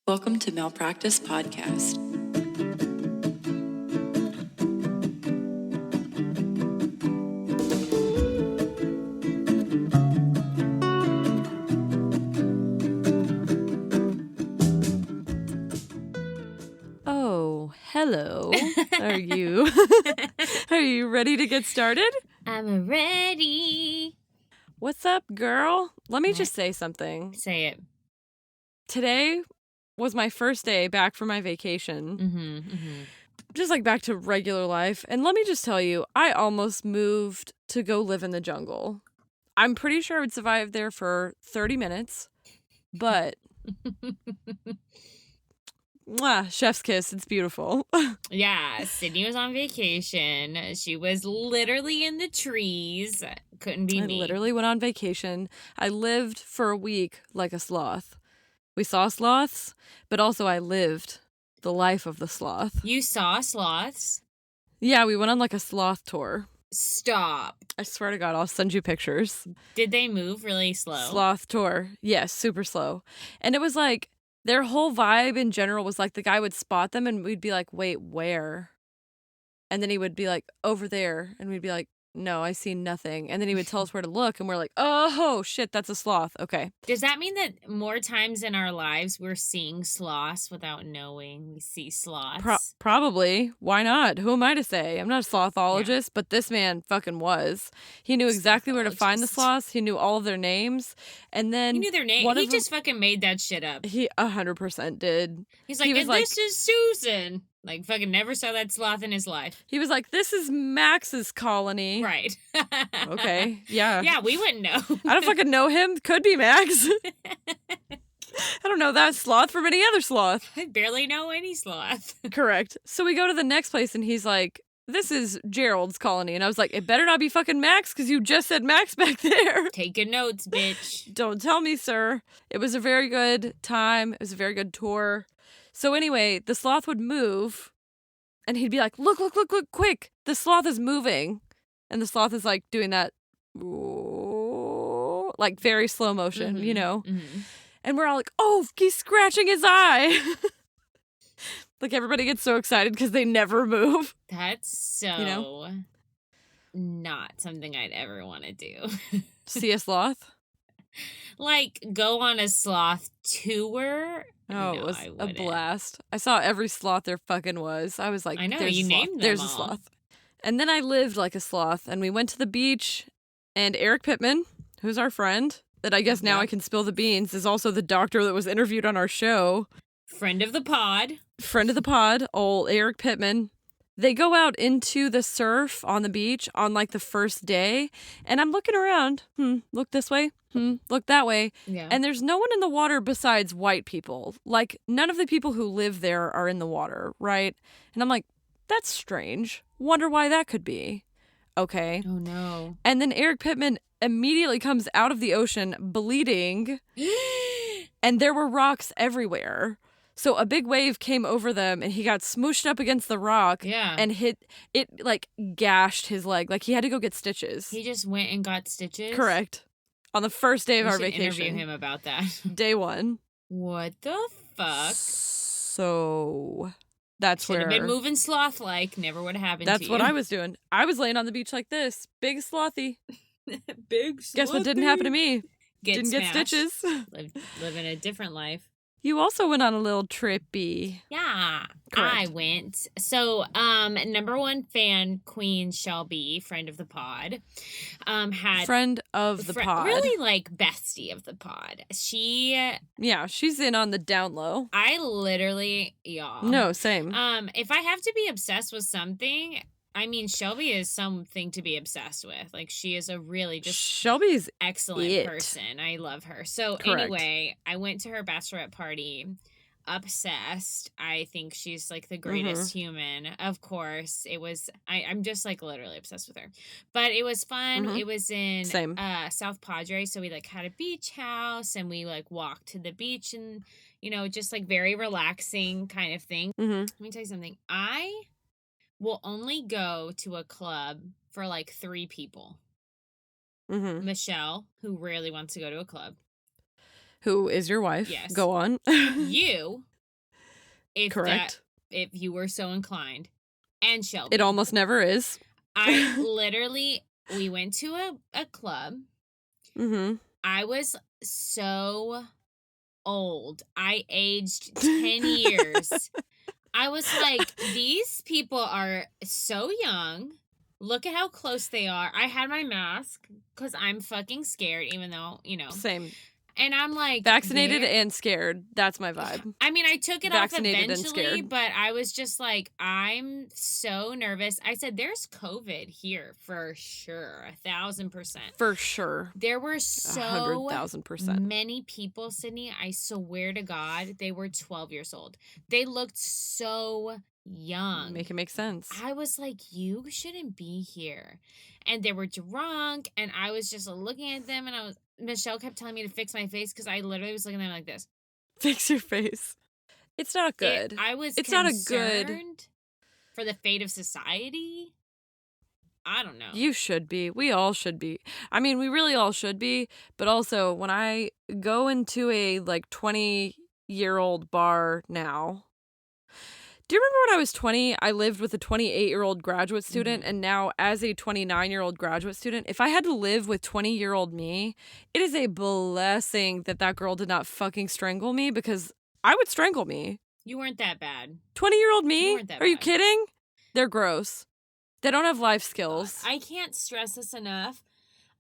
Welcome to Malpractice Podcast. Oh, hello. Are you ready to get started? I'm ready. What's up, girl? Let me just say something. Say it. Today was my first day back from my vacation. Just like back to regular life. And let me just tell you, I almost moved to go live in the jungle. I'm pretty sure I would survive there for 30 minutes, but mwah, chef's kiss. It's beautiful. Yeah, Sydney was on vacation. She was literally in the trees. Couldn't be me. I literally went on vacation. I lived for a week like a sloth. We saw sloths, but also I lived the life of the sloth. You saw sloths? Yeah, we went on like a sloth tour. Stop. I swear to God, I'll send you pictures. Did they move really slow? Sloth tour. Yes, super slow. And it was like, their whole vibe in general was like the guy would spot them and we'd be like, wait, where? And then he would be like, over there. And we'd be like, no, I see nothing. And then he would tell us where to look and we're like, oh, shit, that's a sloth. Okay. Does that mean that more times in our lives we're seeing sloths without knowing we see sloths? Probably. Why not? Who am I to say? I'm not a slothologist, but this man fucking was. He knew exactly where to find the sloths. He knew all of their names. And then He knew their name. He just fucking made that shit up. He 100% did. He's like, and this is Susan. Like, fucking never saw that sloth in his life. He was like, this is Max's colony. Right. Okay. Yeah. Yeah, we wouldn't know. I don't fucking know him. Could be Max. I don't know that sloth from any other sloth. I barely know any sloth. Correct. So we go to the next place and he's like, this is Gerald's colony. And I was like, it better not be fucking Max because you just said Max back there. Taking notes, bitch. Don't tell me, sir. It was a very good time. It was a very good tour. So anyway, the sloth would move and he'd be like, look, quick. The sloth is moving. And the sloth is like doing that, like very slow motion, you know? Mm-hmm. And we're all like, oh, he's scratching his eye. Like everybody gets so excited because they never move. That's so not something I'd ever want to do. See a sloth? Like, go on a sloth tour? Oh, no, it was a blast. I saw every sloth there fucking was. I was like, I know, there's you a sloth. named them There's all. a sloth. And then I lived like a sloth, and we went to the beach, and Eric Pittman, who's our friend, that I guess now I can spill the beans, is also the doctor that was interviewed on our show. Friend of the pod, old Eric Pittman. They go out into the surf on the beach on like the first day, and I'm looking around. Look this way. Look that way. Yeah. And there's no one in the water besides white people. Like, none of the people who live there are in the water, right? And I'm like, that's strange. Wonder why that could be. Okay. Oh, no. And then Eric Pittman immediately comes out of the ocean bleeding, and there were rocks everywhere. So a big wave came over them and he got smooshed up against the rock and like gashed his leg. Like he had to go get stitches. He just went and got stitches? Correct. On the first day of our vacation. Interview him about that. Day one. What the fuck? So that's Should have been moving sloth-like. Never would have happened to you. That's what I was doing. I was laying on the beach like this. Big slothy. Big slothy. Guess what didn't happen to me? Didn't get stitches. Living a different life. You also went on a little trippy. Yeah, correct. I went. So, number one fan, Queen Shelby, friend of the pod, had friend of the pod. Really like bestie of the pod. Yeah, she's in on the down low. I literally, y'all. No, same. If I have to be obsessed with something, I mean, Shelby is something to be obsessed with. Like, she is a really just Shelby's excellent person. I love her. So anyway, I went to her bachelorette party, obsessed. I think she's like the greatest human. Of course, it was. I'm just like literally obsessed with her. But it was fun. It was in South Padre, so we like had a beach house and we like walked to the beach and just like very relaxing kind of thing. Let me tell you something. I will only go to a club for like 3 people. Michelle, who rarely wants to go to a club. Who is your wife? Yes. Go on. You, Correct. If you were so inclined. And Shelby. It almost never is. We went to a club. Mm-hmm. I was so old. I aged 10 years. I was like, these people are so young. Look at how close they are. I had my mask because I'm fucking scared, even though, Same. And I'm like, vaccinated and scared. That's my vibe. I mean, I took it vaccinated off eventually, and scared. but I was just like, I'm so nervous. I said, there's COVID here for sure. 1,000%. For sure. There were so 100,000%. many people, Sydney. I swear to God, they were 12 years old. They looked so young. Make it make sense. I was like, you shouldn't be here. And they were drunk, and I was just looking at them, and Michelle kept telling me to fix my face because I literally was looking at them like this. Fix your face. It's not good. It's not a good for the fate of society. I don't know. You should be. We all should be. I mean, we really all should be. But also, when I go into a 20-year-old bar now. Do you remember when I was 20, I lived with a 28-year-old graduate student, and now as a 29-year-old graduate student, if I had to live with 20-year-old me, it is a blessing that girl did not fucking strangle me, because I would strangle me. You weren't that bad. 20-year-old me? You weren't that Are you bad. kidding? They're gross. They don't have life skills. I can't stress this enough.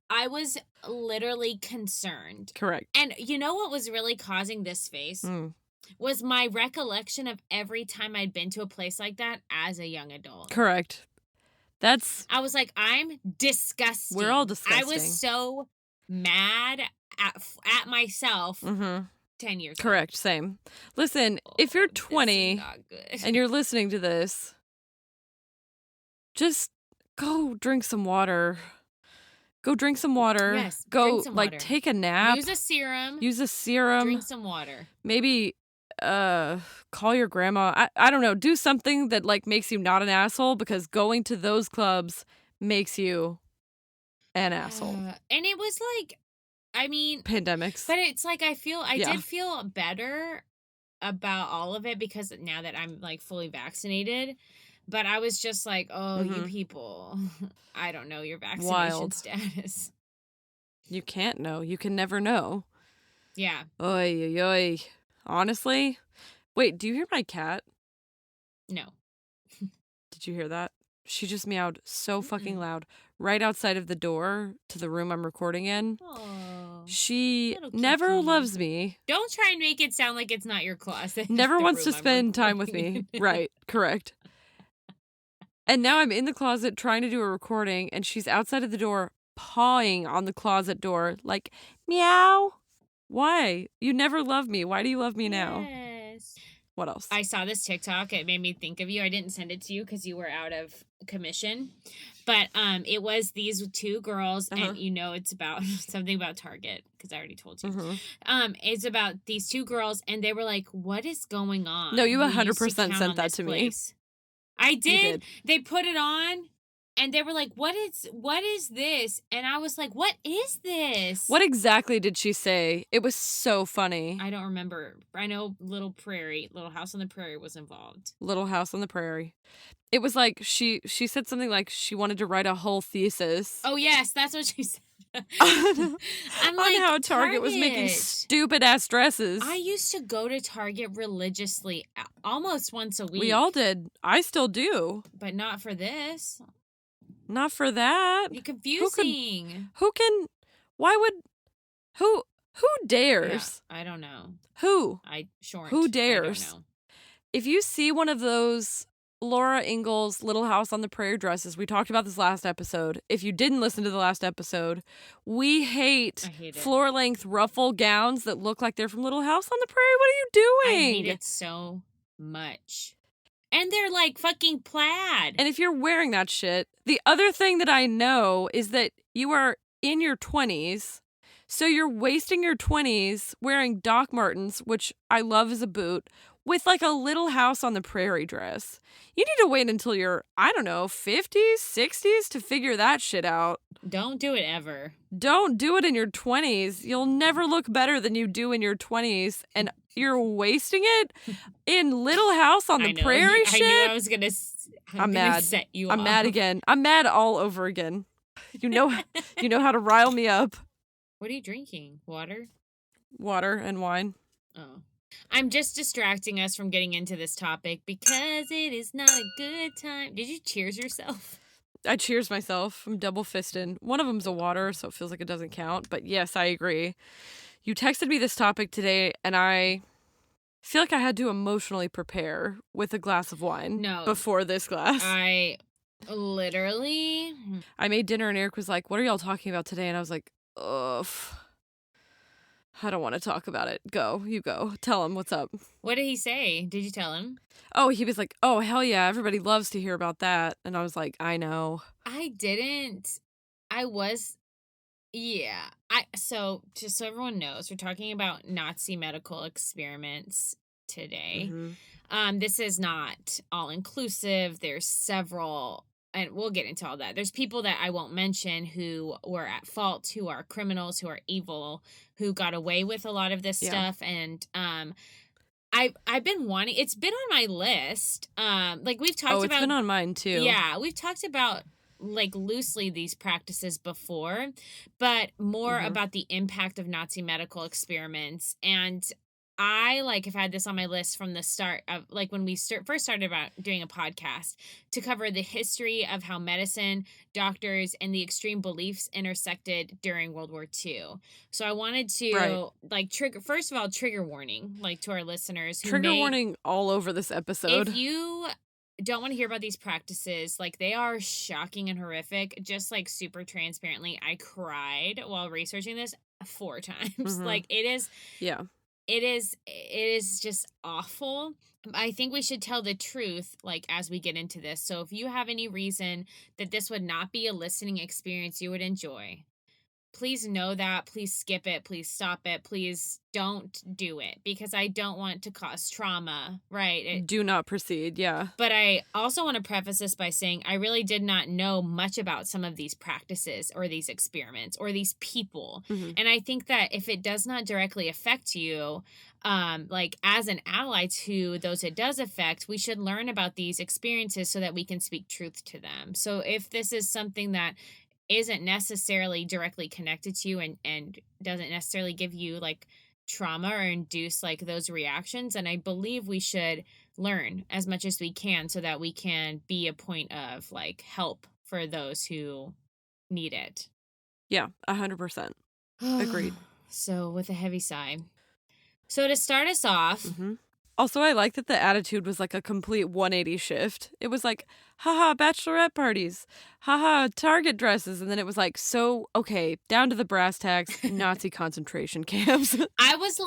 I was literally concerned. Correct. And you know what was really causing this face? Was my recollection of every time I'd been to a place like that as a young adult. Correct. I was like, I'm disgusting. We're all disgusting. I was so mad at myself 10 years ago. Correct. Same. Listen, if you're 20 and you're listening to this, just go drink some water. Go drink some water. Yes, go drink some water. Take a nap. Use a serum. Drink some water. Maybe call your grandma. I don't know. Do something that makes you not an asshole, because going to those clubs makes you an asshole. And it was I mean, pandemics. But it's I did feel better about all of it because now that I'm fully vaccinated. But I was just like, oh, you people, I don't know your vaccination status. You can't know. You can never know. Yeah. Oy, oy, oy. Honestly? Wait, do you hear my cat? No. Did you hear that? She just meowed so fucking loud right outside of the door to the room I'm recording in. Aww, she never loves me. Don't try and make it sound like it's not your closet. Never wants to spend time with me. Right, correct. And now I'm in the closet trying to do a recording, and she's outside of the door pawing on the closet door like, meow. Why? You never loved me. Why do you love me now? Yes. What else? I saw this TikTok. It made me think of you. I didn't send it to you because you were out of commission. But it was these two girls, and it's about something about Target, because I already told you. It's about these two girls, and they were like, what is going on? No, you 100% sent that to me. I did. They put it on, and they were like, what is this? And I was like, what is this? What exactly did she say? It was so funny. I don't remember. I know Little House on the Prairie was involved. Little House on the Prairie. It was like she said something like she wanted to write a whole thesis. Oh, yes, that's what she said. On how Target was making stupid ass dresses. I used to go to Target religiously almost once a week. We all did. I still do. But not for this. Not for that. You're confusing. Who dares? Yeah, I don't know. Who dares? I don't know. If you see one of those Laura Ingalls Little House on the Prairie dresses, we talked about this last episode. If you didn't listen to the last episode, we hate floor-length ruffle gowns that look like they're from Little House on the Prairie. What are you doing? I hate it so much. And they're fucking plaid. And if you're wearing that shit, the other thing that I know is that you are in your 20s, so you're wasting your 20s wearing Doc Martens, which I love as a boot, with like a little house on the prairie dress. You need to wait until you're, I don't know, 50s, 60s to figure that shit out. Don't do it ever. Don't do it in your 20s. You'll never look better than you do in your 20s. And you're wasting it in Little House on the Prairie shit. I knew I was going to I'm mad. Set you I'm off. mad again. I'm mad all over again. You know how to rile me up. What are you drinking? Water? Water and wine. Oh. I'm just distracting us from getting into this topic because it is not a good time. Did you cheers yourself? I cheers myself. I'm double fisting. One of them's a water, so it feels like it doesn't count. But yes, I agree. You texted me this topic today, and I feel like I had to emotionally prepare with a glass of wine before this glass. I made dinner, and Eric was like, "What are y'all talking about today?" And I was like, ugh. I don't want to talk about it. You go. Tell him what's up. What did he say? Did you tell him? Oh, he was like, oh, hell yeah. Everybody loves to hear about that. And I was like, I know. I didn't. Yeah. So just so everyone knows, we're talking about Nazi medical experiments today. Mm-hmm. This is not all inclusive. There's several, and we'll get into all that. There's people that I won't mention who were at fault, who are criminals, who are evil, who got away with a lot of this stuff. And I've been wanting, it's been on my list. Like we've talked about. It's been on mine too. Yeah, we've talked about like loosely these practices before, but more about the impact of Nazi medical experiments. And I have had this on my list from the start of when we first started about doing a podcast to cover the history of how medicine, doctors, and the extreme beliefs intersected during World War II. So I wanted to trigger warning, to our listeners. Trigger warning all over this episode. If you don't want to hear about these practices, they are shocking and horrific. Just super transparently, I cried while researching this 4 times. It is. Yeah. It is just awful. I think we should tell the truth, as we get into this. So if you have any reason that this would not be a listening experience you would enjoy, please know that. Please skip it. Please stop it. Please don't do it, because I don't want to cause trauma, right? Do not proceed, yeah. But I also want to preface this by saying I really did not know much about some of these practices or these experiments or these people. And I think that if it does not directly affect you, as an ally to those it does affect, we should learn about these experiences so that we can speak truth to them. So if this is something that isn't necessarily directly connected to you and doesn't necessarily give you trauma or induce those reactions, and I believe we should learn as much as we can so that we can be a point of help for those who need it. Yeah, 100%. Agreed. So with a heavy sigh. So to start us off, also, I like that the attitude was a complete 180 shift. It was haha, bachelorette parties, haha, Target dresses. And then it was okay, down to the brass tacks, Nazi concentration camps. I was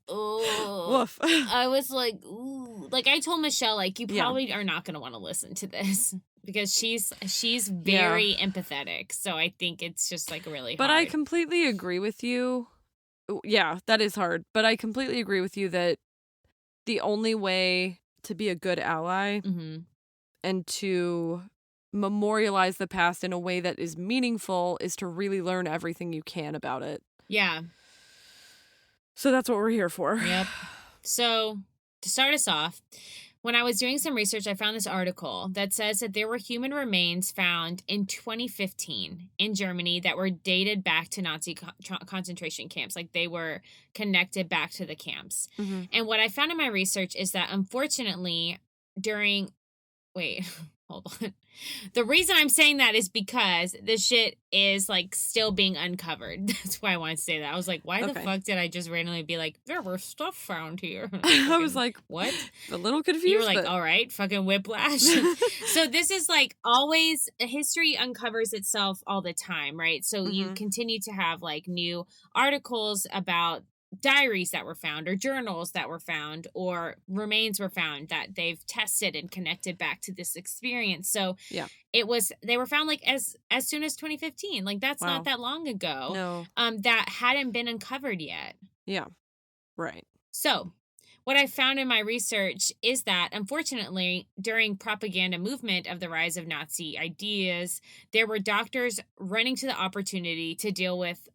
oh. Woof. I was ooh. I told Michelle, you probably are not going to want to listen to this because she's very empathetic. So I think it's just really hard. But I completely agree with you. Yeah, that is hard. But I completely agree with you that the only way to be a good ally and to memorialize the past in a way that is meaningful is to really learn everything you can about it. Yeah. So that's what we're here for. Yep. So to start us off, when I was doing some research, I found this article that says that there were human remains found in 2015 in Germany that were dated back to Nazi concentration camps. They were connected back to the camps. And what I found in my research is that unfortunately hold on. The reason I'm saying that is because this shit is still being uncovered. That's why I wanted to say that. I was why the fuck did I just randomly be there were stuff found here? I was what? A little confused. You were all right, fucking whiplash. So this is always, history uncovers itself all the time, right? So you continue to have new articles about diaries that were found or journals that were found or remains were found that they've tested and connected back to this experience. So yeah, they were found as soon as 2015. That's not that long ago. No. That hadn't been uncovered yet. Yeah. Right. So what I found in my research is that, unfortunately, during propaganda movement of the rise of Nazi ideas, there were doctors running to the opportunity to deal with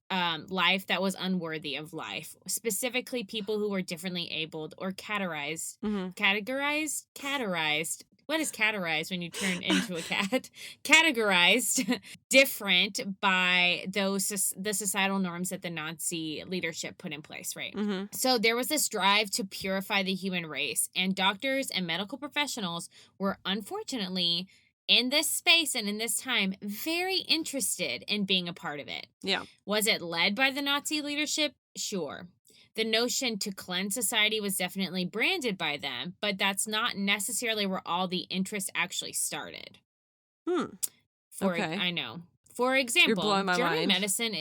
life that was unworthy of life, specifically people who were differently abled or categorized. Categorized. What is categorized when you turn into a cat? Categorized different by the societal norms that the Nazi leadership put in place, right? Mm-hmm. So there was this drive to purify the human race, and doctors and medical professionals were unfortunately in this space and in this time very interested in being a part of it. Yeah. Was it led by the Nazi leadership? Sure. The notion to cleanse society was definitely branded by them, but that's not necessarily where all the interest actually started. Okay. I know. For example, blowing my German mind. medicine.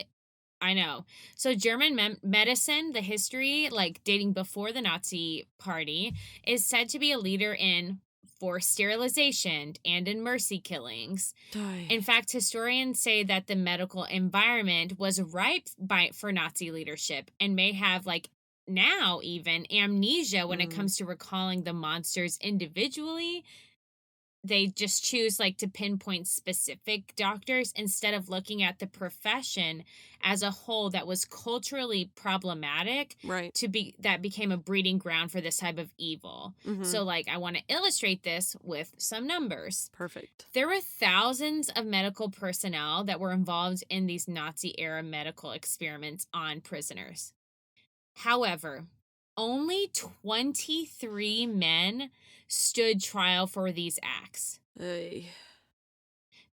I know. So German medicine, the history, like dating before the Nazi Party, is said to be a leader in forced sterilization and in mercy killings. In fact, historians say that the medical environment was ripe for Nazi leadership and may have, like now even, amnesia when it comes to recalling the monsters individually. They just choose like to pinpoint specific doctors instead of looking at the profession as a whole that was culturally problematic, right? That became a breeding ground for this type of evil. So like I want to illustrate this with some numbers. Perfect. There were thousands of medical personnel that were involved in these Nazi era medical experiments on prisoners. However, only 23 men stood trial for these acts.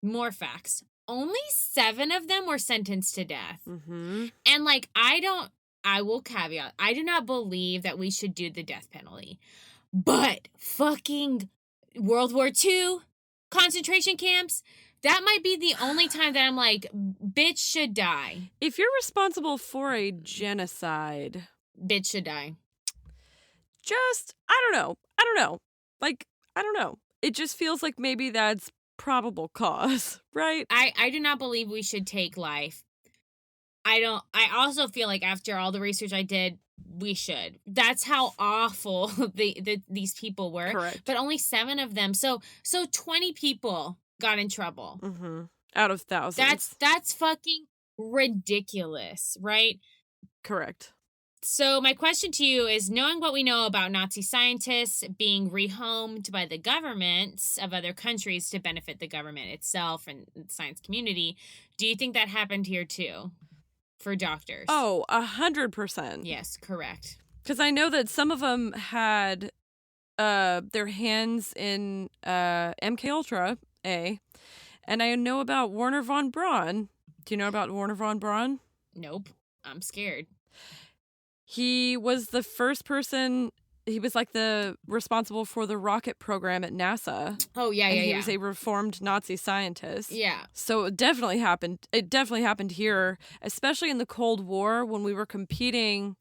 More facts. Only 7 of them were sentenced to death. And like, I will caveat, I do not believe that we should do the death penalty. But fucking World War II, concentration camps, that might be the only time that I'm like, bitch should die. If you're responsible for a genocide, bitch should die. I don't know. Like, I don't know. It just feels like maybe that's probable cause, right? I do not believe we should take life. I also feel like after all the research I did, we should. That's how awful these people were. Correct. But only 7 of them. So 20 people got in trouble. Out of thousands. That's fucking ridiculous, right? Correct. So my question to you is, knowing what we know about Nazi scientists being rehomed by the governments of other countries to benefit the government itself and the science community, do you think that happened here too for doctors? Oh, 100%. Yes, correct. Because I know that some of them had their hands in MK Ultra A, and I know about Werner von Braun. Do you know about Werner von Braun? Nope. I'm scared. He was the first person. He was like the responsible for the rocket program at NASA. Oh yeah, and he was a reformed Nazi scientist. Yeah. So it definitely happened. It definitely happened here, especially in the Cold War when we were competing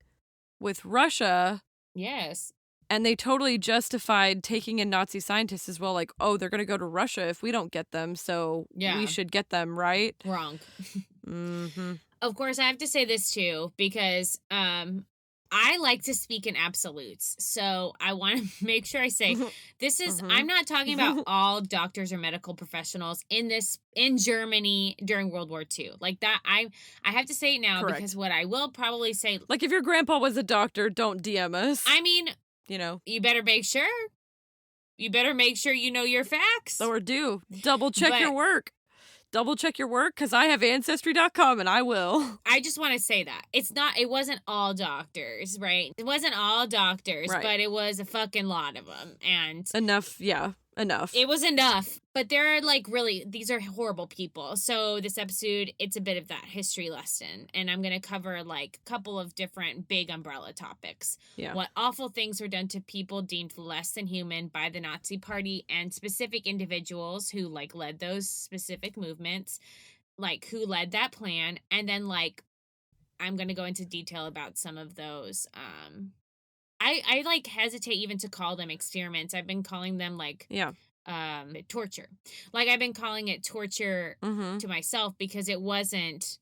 with Russia. Yes. And they totally justified taking in Nazi scientists as well. Like, oh, they're going to go to Russia if we don't get them, so we should get them, right? Wrong. Of course, I have to say this too, because I like to speak in absolutes. So I want to make sure I say this is, I'm not talking about all doctors or medical professionals in Germany during World War II. Like that, I have to say it now. Correct. Because what I will probably say. Like if your grandpa was a doctor, don't DM us. I mean, you better make sure. You better make sure you know your facts. Or double check your work. Double check your work, because I have Ancestry.com and I will. I just want to say that. It wasn't all doctors, right? It wasn't all doctors, right. But it was a fucking lot of them. And enough. It was enough. But there are these are horrible people. So this episode, it's a bit of that history lesson. And I'm going to cover a couple of different big umbrella topics. Yeah. What awful things were done to people deemed less than human by the Nazi Party and specific individuals who led those specific movements, who led that plan. And then I'm going to go into detail about some of those. I hesitate even to call them experiments. I've been calling them torture. I've been calling it torture to myself because it wasn't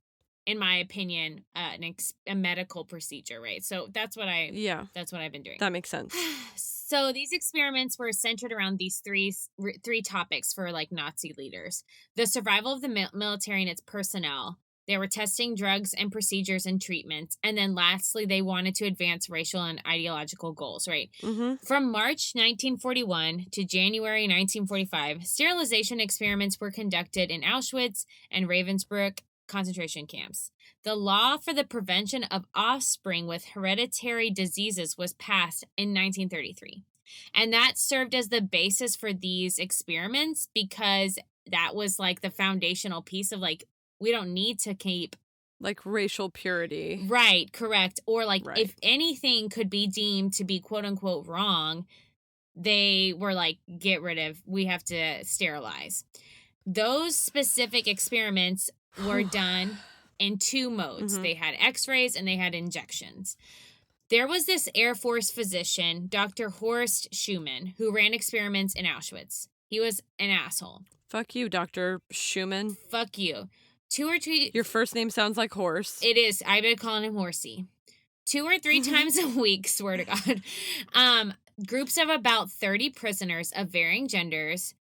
in my opinion, a medical procedure, right? So that's what I've been doing. That makes sense. So these experiments were centered around these three topics for like Nazi leaders: the survival of the military and its personnel. They were testing drugs and procedures and treatments. And then lastly, they wanted to advance racial and ideological goals, right? Mm-hmm. From March 1941 to January 1945, sterilization experiments were conducted in Auschwitz and Ravensbrück concentration camps. The law for the prevention of offspring with hereditary diseases was passed in 1933. And that served as the basis for these experiments because that was like the foundational piece of like, we don't need to keep like racial purity. Right, correct. Or like if anything could be deemed to be quote unquote wrong, they were like, get rid of, we have to sterilize. Those specific experiments were done in two modes. They had x-rays and they had injections. There was this Air Force physician, Dr. Horst Schumann, who ran experiments in Auschwitz. He was an asshole. Fuck you, Dr. Schumann. Fuck you. 2 or 3... Your first name sounds like horse. It is. I've been calling him Horsey. 2 or 3 times a week, swear to God. Groups of about 30 prisoners of varying genders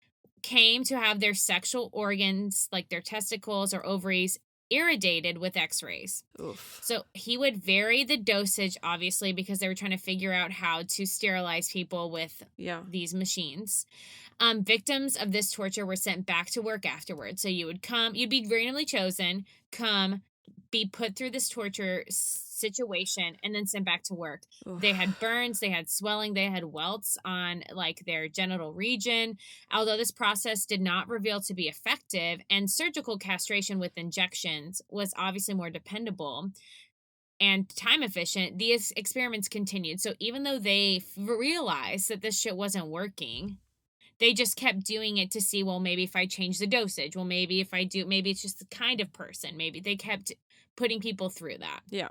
came to have their sexual organs, like their testicles or ovaries, irradiated with x-rays. Oof. So he would vary the dosage, obviously, because they were trying to figure out how to sterilize people with these machines. Victims of this torture were sent back to work afterwards. So you'd be randomly chosen, be put through this torture situation, and then sent back to work. Oof. They had burns, they had swelling, they had welts on like their genital region. Although this process did not reveal to be effective, and surgical castration with injections was obviously more dependable and time efficient, these experiments continued. So even though they realized that this shit wasn't working, they just kept doing it to see, well, maybe if I change the dosage, well, maybe if I do, maybe it's just the kind of person. Maybe they kept putting people through that. Yeah.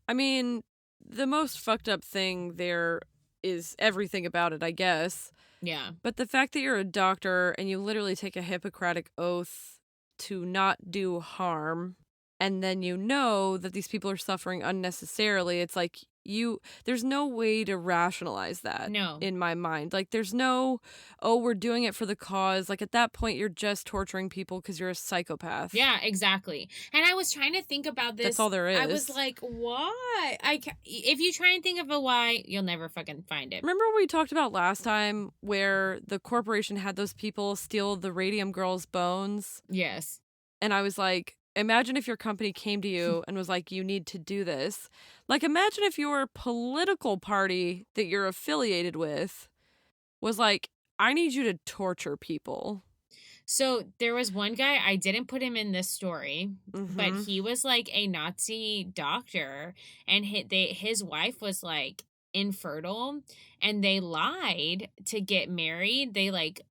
I mean, the most fucked up thing there is everything about it, I guess. Yeah. But the fact that you're a doctor and you literally take a Hippocratic oath to not do harm, and then you know that these people are suffering unnecessarily, it's like there's no way to rationalize that in my mind. Like there's no, we're doing it for the cause. Like at that point, you're just torturing people because you're a psychopath. Yeah, exactly. And I was trying to think about this. That's all there is. I was like, why? If you try and think of a why, you'll never fucking find it. Remember we talked about last time where the corporation had those people steal the Radium Girl's bones? Yes. And I was like, imagine if your company came to you and was like, you need to do this. Like, imagine if your political party that you're affiliated with was like, I need you to torture people. So there was one guy, I didn't put him in this story, but he was like a Nazi doctor, and his wife was like infertile, and they lied to get married. They like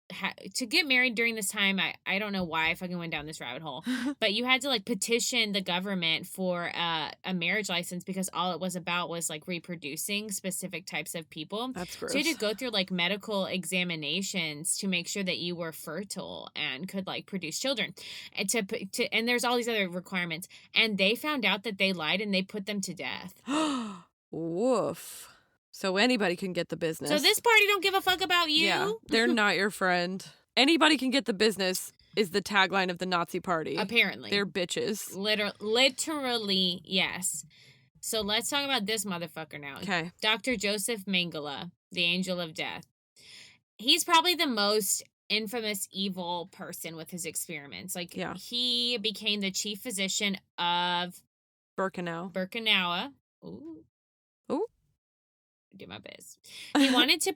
to get married during this time. I don't know why I fucking went down this rabbit hole, but you had to like petition the government for a marriage license because all it was about was like reproducing specific types of people. That's gross. So you had to go through like medical examinations to make sure that you were fertile and could like produce children, and and there's all these other requirements. And they found out that they lied and they put them to death. Woof. So anybody can get the business. So this party don't give a fuck about you? Yeah, they're not your friend. Anybody can get the business is the tagline of the Nazi party. Apparently. They're bitches. Literally, yes. So let's talk about this motherfucker now. Okay. Dr. Joseph Mengele, the Angel of Death. He's probably the most infamous evil person with his experiments. Like, he became the chief physician of Birkenau. Ooh. Do my best. He wanted to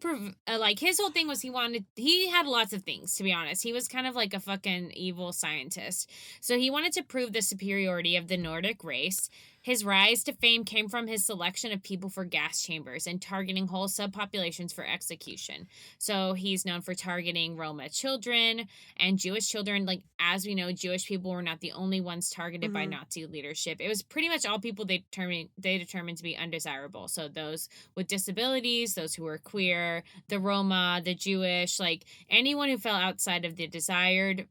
like his whole thing was he had lots of things, to be honest. He was kind of like a fucking evil scientist. So he wanted to prove the superiority of the Nordic race. His rise to fame came from his selection of people for gas chambers and targeting whole subpopulations for execution. So he's known for targeting Roma children and Jewish children. Like, as we know, Jewish people were not the only ones targeted by Nazi leadership. It was pretty much all people they determined to be undesirable. So those with disabilities, those who were queer, the Roma, the Jewish, like anyone who fell outside of the desired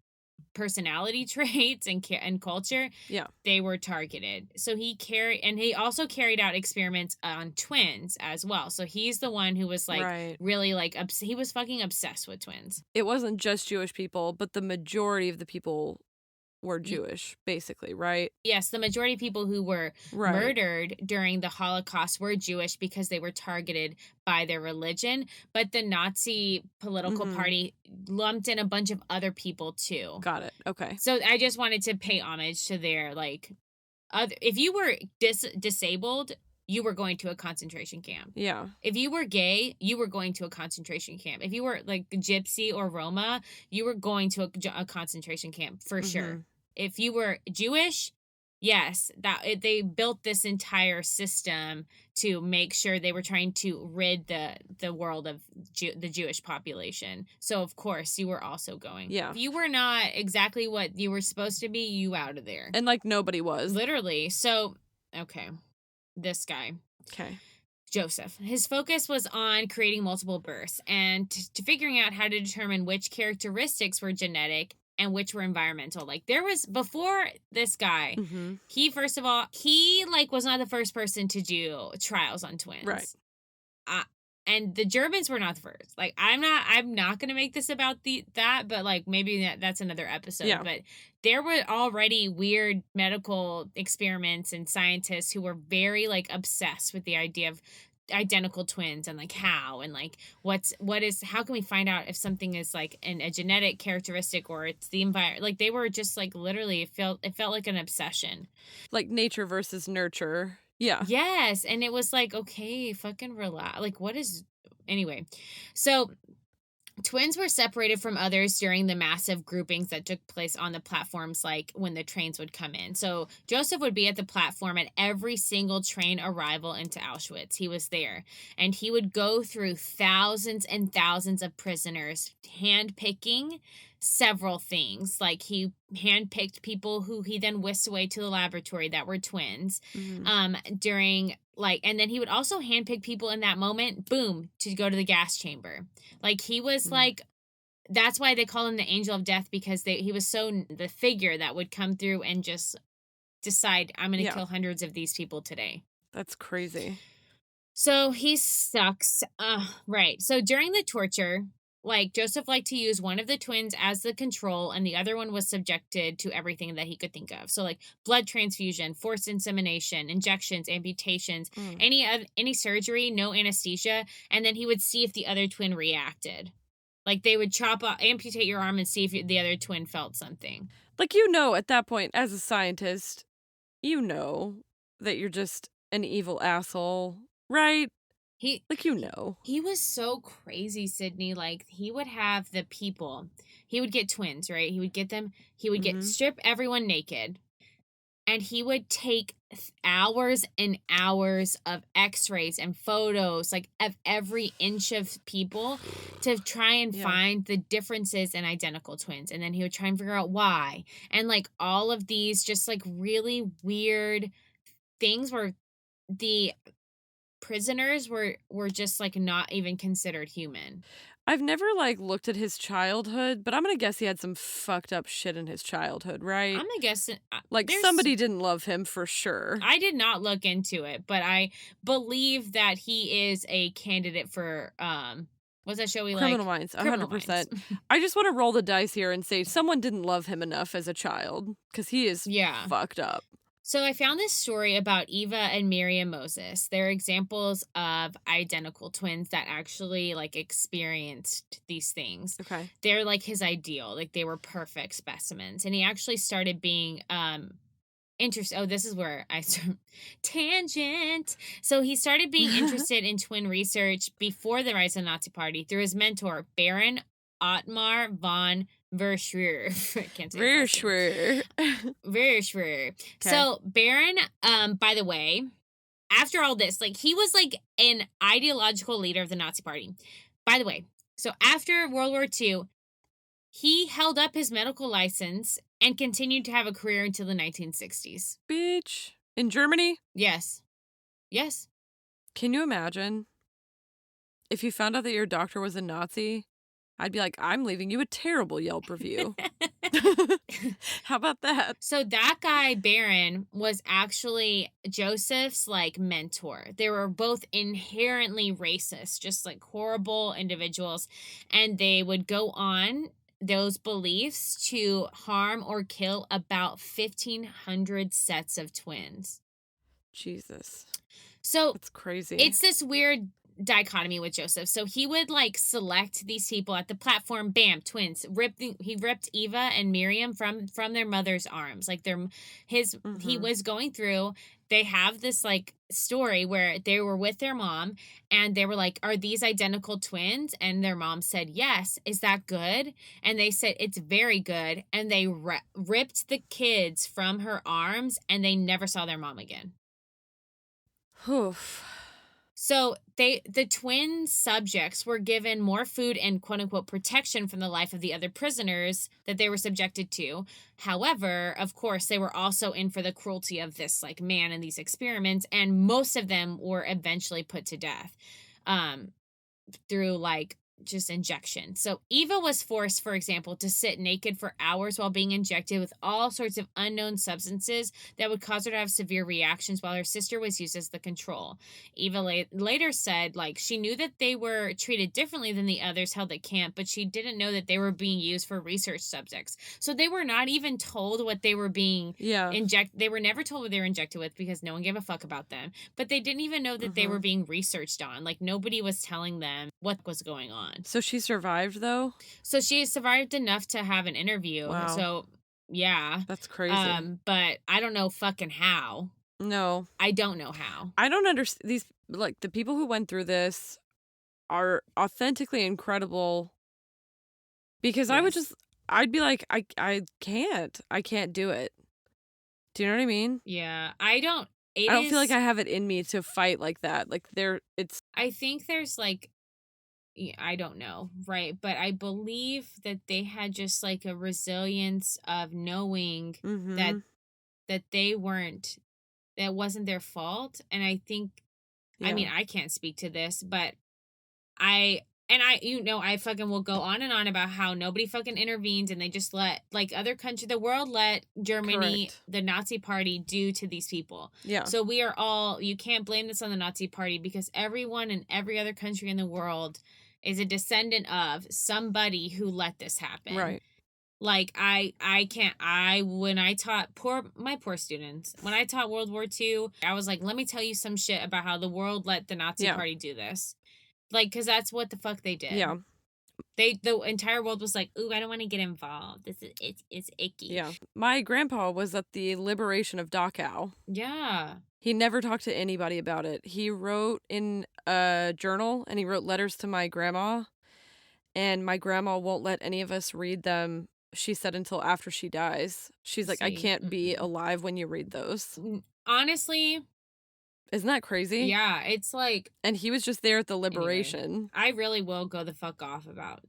personality traits and culture, Yeah. they were targeted. So he also carried out experiments on twins as well. So he's the one who was like Right. really like he was fucking obsessed with twins. It wasn't just Jewish people, but the majority of the people were Jewish, basically, right? Yes, the majority of people who were Right. murdered during the Holocaust were Jewish because they were targeted by their religion, but the Nazi political party lumped in a bunch of other people too. Got it. Okay. So I just wanted to pay homage to their like if you were disabled, you were going to a concentration camp. Yeah. If you were gay, you were going to a concentration camp. If you were like Gypsy or Roma, you were going to a concentration camp for sure. If you were Jewish, yes, they built this entire system to make sure they were trying to rid the world of the Jewish population. So of course you were also going. Yeah. If you were not exactly what you were supposed to be, you out of there. And like nobody was. Literally. So okay. This guy. Okay. Joseph. His focus was on creating multiple births and to figuring out how to determine which characteristics were genetic and which were environmental. Like there was before this guy, he first of all, he like was not the first person to do trials on twins. Right. And the Germans were not the first. Like I'm not going to make this about that, but like maybe that's another episode. Yeah. But there were already weird medical experiments and scientists who were very like obsessed with the idea of identical twins and like how and like how can we find out if something is like a genetic characteristic or it's the environment. Like they were just like literally it felt like an obsession, like nature versus nurture. Yeah. Yes. And it was like, okay, fucking relax. Like, anyway. So twins were separated from others during the massive groupings that took place on the platforms, like when the trains would come in. So Joseph would be at the platform at every single train arrival into Auschwitz. He was there. And he would go through thousands and thousands of prisoners, handpicking several things. Like he handpicked people who he then whisked away to the laboratory that were twins. During and then he would also handpick people in that moment, boom, to go to the gas chamber. Like he was like, that's why they call him the angel of death, because he was so the figure that would come through and just decide, I'm going to kill hundreds of these people today. That's crazy. So he sucks. Right. So during the torture, like Joseph liked to use one of the twins as the control and the other one was subjected to everything that he could think of. So like blood transfusion, forced insemination, injections, amputations, any surgery, no anesthesia. And then he would see if the other twin reacted. Like they would amputate your arm and see if the other twin felt something. Like, at that point as a scientist, that you're just an evil asshole, right? He was so crazy, Sydney. Like he would have the people, he would get twins, right? He would get them, he would strip everyone naked and he would take hours and hours of x-rays and photos like of every inch of people to try and find the differences in identical twins. And then he would try and figure out why. And like all of these just like really weird things where the prisoners were just like not even considered human. I've never like looked at his childhood, but I'm gonna guess he had some fucked up shit in his childhood, right? I'm gonna guess like somebody didn't love him for sure. I did not look into it, but I believe that he is a candidate for what's that show we Criminal like? Minds, 100%. I just want to roll the dice here and say someone didn't love him enough as a child because he is fucked up. So I found this story about Eva and Miriam Moses. They're examples of identical twins that actually like experienced these things. Okay. They're like his ideal. Like they were perfect specimens. And he actually started being interested. Oh, this is where I tangent. So he started being interested in twin research before the rise of the Nazi Party through his mentor, Baron Ottmar von Verschwör. Verschwör. So Baron, by the way, after all this, like he was like an ideological leader of the Nazi Party. By the way, so after World War II, he held up his medical license and continued to have a career until the 1960s. Bitch. In Germany? Yes. Yes. Can you imagine if you found out that your doctor was a Nazi? I'd be like, I'm leaving you a terrible Yelp review. How about that? So that guy, Baron, was actually Joseph's like mentor. They were both inherently racist, just like horrible individuals. And they would go on those beliefs to harm or kill about 1,500 sets of twins. Jesus. So That's crazy. it's this weird dichotomy with Joseph. So he would like select these people at the platform, bam, twins. He ripped Eva and Miriam from their mother's arms. Like he was going through, they have this like story where they were with their mom and they were like, "Are these identical twins?" And their mom said, "Yes." "Is that good?" And they said, "It's very good." And they ripped the kids from her arms and they never saw their mom again. Oof. So the twin subjects were given more food and quote unquote protection from the life of the other prisoners that they were subjected to. However, of course, they were also in for the cruelty of this like man in these experiments, and most of them were eventually put to death through like just injection. So Eva was forced, for example, to sit naked for hours while being injected with all sorts of unknown substances that would cause her to have severe reactions, while her sister was used as the control. Eva later said like she knew that they were treated differently than the others held at camp, but she didn't know that they were being used for research subjects. So they were not even told what they were being injected. They were never told what they were injected with because no one gave a fuck about them. But they didn't even know that they were being researched on. Like nobody was telling them what was going on. So she survived, though? So she survived enough to have an interview. Wow. So, yeah. That's crazy. But I don't know fucking how. No. I don't know how. I don't understand. These, like, the people who went through this are authentically incredible. Because yes. I'd be like, I can't do it. Do you know what I mean? Yeah. I don't feel like I have it in me to fight like that. Like, I think there's, like, I don't know, right? But I believe that they had just like a resilience of knowing that they weren't, that wasn't their fault. And I think, I mean, I can't speak to this, but I fucking will go on and on about how nobody fucking intervened and they just let, like, other country, the world let Germany, the Nazi party, do to these people. Yeah. So we are all, you can't blame this on the Nazi party because everyone in every other country in the world is a descendant of somebody who let this happen. Right. Like, when I taught my poor students, when I taught World War II, I was like, let me tell you some shit about how the world let the Nazi party do this. Like, because that's what the fuck they did. Yeah. The entire world was like, ooh, I don't want to get involved. It's icky. Yeah. My grandpa was at the liberation of Dachau. Yeah. He never talked to anybody about it. He wrote in a journal and he wrote letters to my grandma. And my grandma won't let any of us read them, she said, until after she dies. She's like, I can't be alive when you read those. Honestly. Isn't that crazy? Yeah, it's like... And he was just there at the liberation. Anyway, I really will go the fuck off about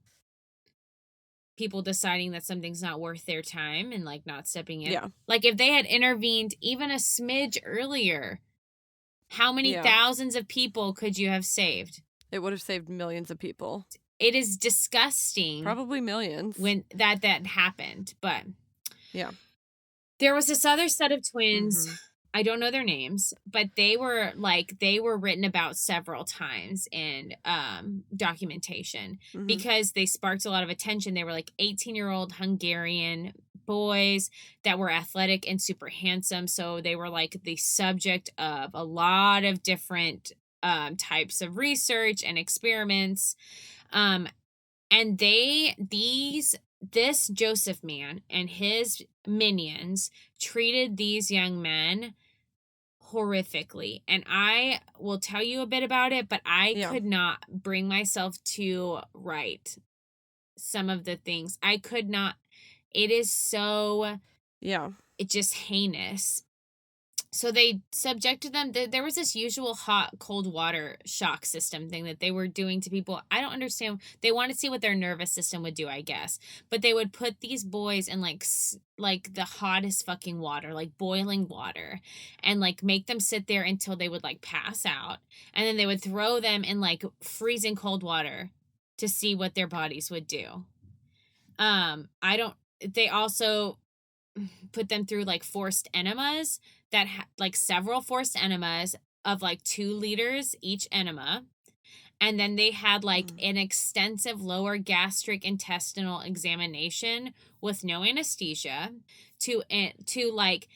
people deciding that something's not worth their time and, like, not stepping in. Yeah. Like, if they had intervened even a smidge earlier, how many thousands of people could you have saved? It would have saved millions of people. It is disgusting. Probably millions. When that happened, but... Yeah. There was this other set of twins... I don't know their names, but they were written about several times in documentation because they sparked a lot of attention. They were like 18-year-old Hungarian boys that were athletic and super handsome. So they were like the subject of a lot of different types of research and experiments. And this Joseph man and his minions treated these young men horrifically. And I will tell you a bit about it, but I could not bring myself to write some of the things. I could not. It is so, it's just heinous. So they subjected them. There was this usual hot, cold water shock system thing that they were doing to people. I don't understand. They want to see what their nervous system would do, I guess. But they would put these boys in like the hottest fucking water, like boiling water, and like make them sit there until they would like pass out. And then they would throw them in like freezing cold water to see what their bodies would do. they also put them through like forced enemas that like several forced enemas of like 2 liters each enema. And then they had like an extensive lower gastric intestinal examination with no anesthesia to like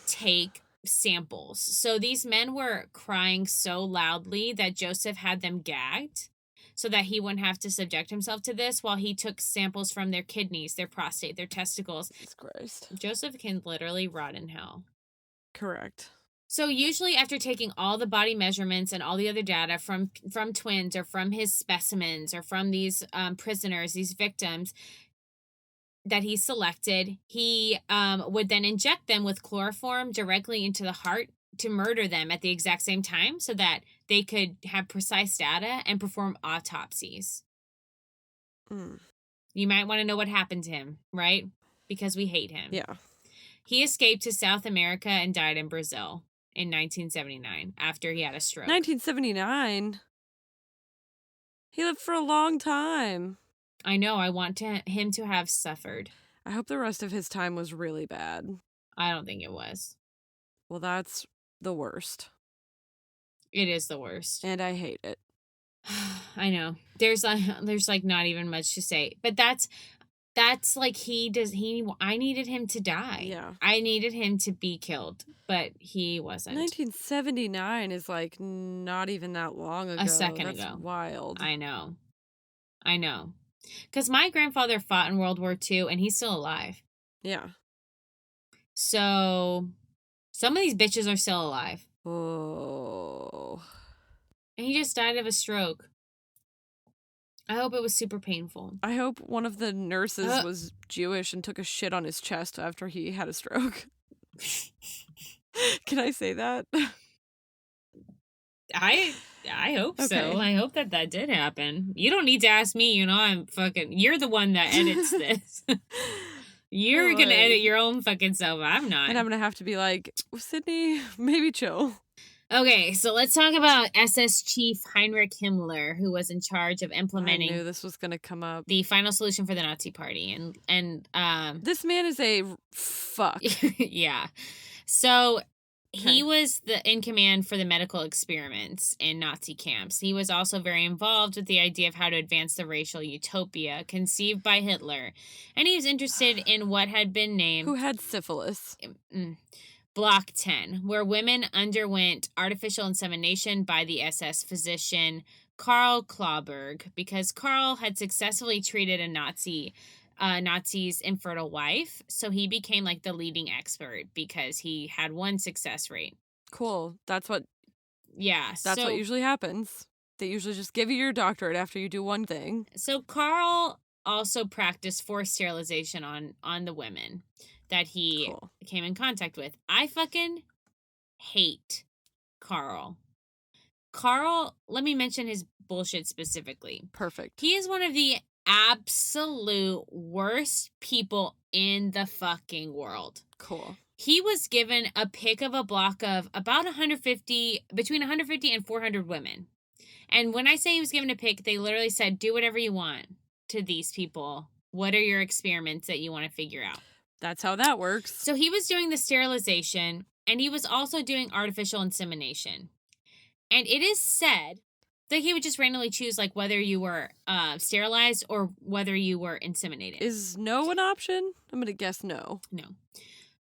take samples. So these men were crying so loudly that Joseph had them gagged so that he wouldn't have to subject himself to this while he took samples from their kidneys, their prostate, their testicles. Jesus Christ. Joseph can literally rot in hell. Correct. So usually after taking all the body measurements and all the other data from twins or from his specimens or from these prisoners, these victims that he selected, he would then inject them with chloroform directly into the heart to murder them at the exact same time so that they could have precise data and perform autopsies. You might want to know what happened to him, right? Because we hate him. Yeah. He escaped to South America and died in Brazil in 1979 after he had a stroke. 1979? He lived for a long time. I know. I want him to have suffered. I hope the rest of his time was really bad. I don't think it was. Well, that's the worst. It is the worst. And I hate it. I know. There's like not even much to say. But that's like I needed him to die. Yeah. I needed him to be killed, but he wasn't. 1979 is like not even that long ago. A second That's ago. Wild. I know. Because my grandfather fought in World War II and he's still alive. Yeah. So some of these bitches are still alive. Oh. And he just died of a stroke. I hope it was super painful. I hope one of the nurses was Jewish and took a shit on his chest after he had a stroke. Can I say that? I hope Okay. so. I hope that did happen. You don't need to ask me. You're the one that edits this. You're going to edit your own fucking self. I'm not. And I'm going to have to be like, Sydney, maybe chill. Okay, so let's talk about SS Chief Heinrich Himmler, who was in charge of implementing I knew this was going to come up. The final solution for the Nazi Party. And this man is a fuck. Yeah. So he was in command for the medical experiments in Nazi camps. He was also very involved with the idea of how to advance the racial utopia conceived by Hitler. And he was interested in what had been named... Who had syphilis? Block 10, where women underwent artificial insemination by the SS physician Karl Klauberg, because Karl had successfully treated a Nazi's infertile wife, so he became like the leading expert because he had one success rate. Cool. That's what usually happens. They usually just give you your doctorate after you do one thing. So Karl also practiced forced sterilization on the women that he came in contact with. I fucking hate Karl. Karl, let me mention his bullshit specifically. Perfect. He is one of the absolute worst people in the fucking world. Cool. He was given a pick of a block of about between 150 and 400 women. And when I say he was given a pick, they literally said, do whatever you want to these people. What are your experiments that you want to figure out? That's how that works. So he was doing the sterilization, and he was also doing artificial insemination. And it is said that he would just randomly choose like whether you were sterilized or whether you were inseminated. Is no an option? I'm going to guess no. No.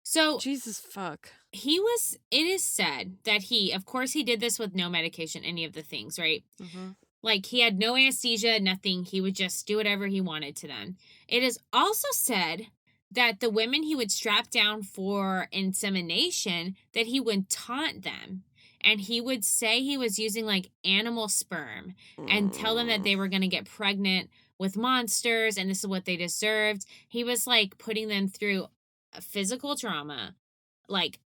So Jesus fuck. It is said that of course he did this with no medication, any of the things, right? Mm-hmm. Like he had no anesthesia, nothing. He would just do whatever he wanted to them. It is also said that the women he would strap down for insemination, that he would taunt them. And he would say he was using like animal sperm and tell them that they were going to get pregnant with monsters and this is what they deserved. He was like putting them through physical trauma, like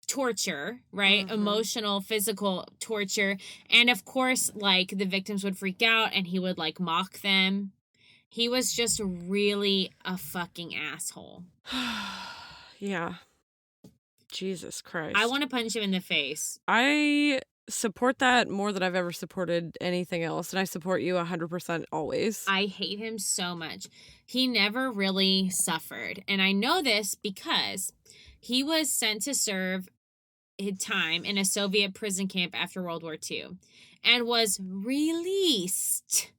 torture, right? Mm-hmm. Emotional, physical torture. And of course, like the victims would freak out and he would like mock them. He was just really a fucking asshole. Yeah. Jesus Christ. I want to punch him in the face. I support that more than I've ever supported anything else, and I support you 100% always. I hate him so much. He never really suffered. And I know this because he was sent to serve his time in a Soviet prison camp after World War II and was released.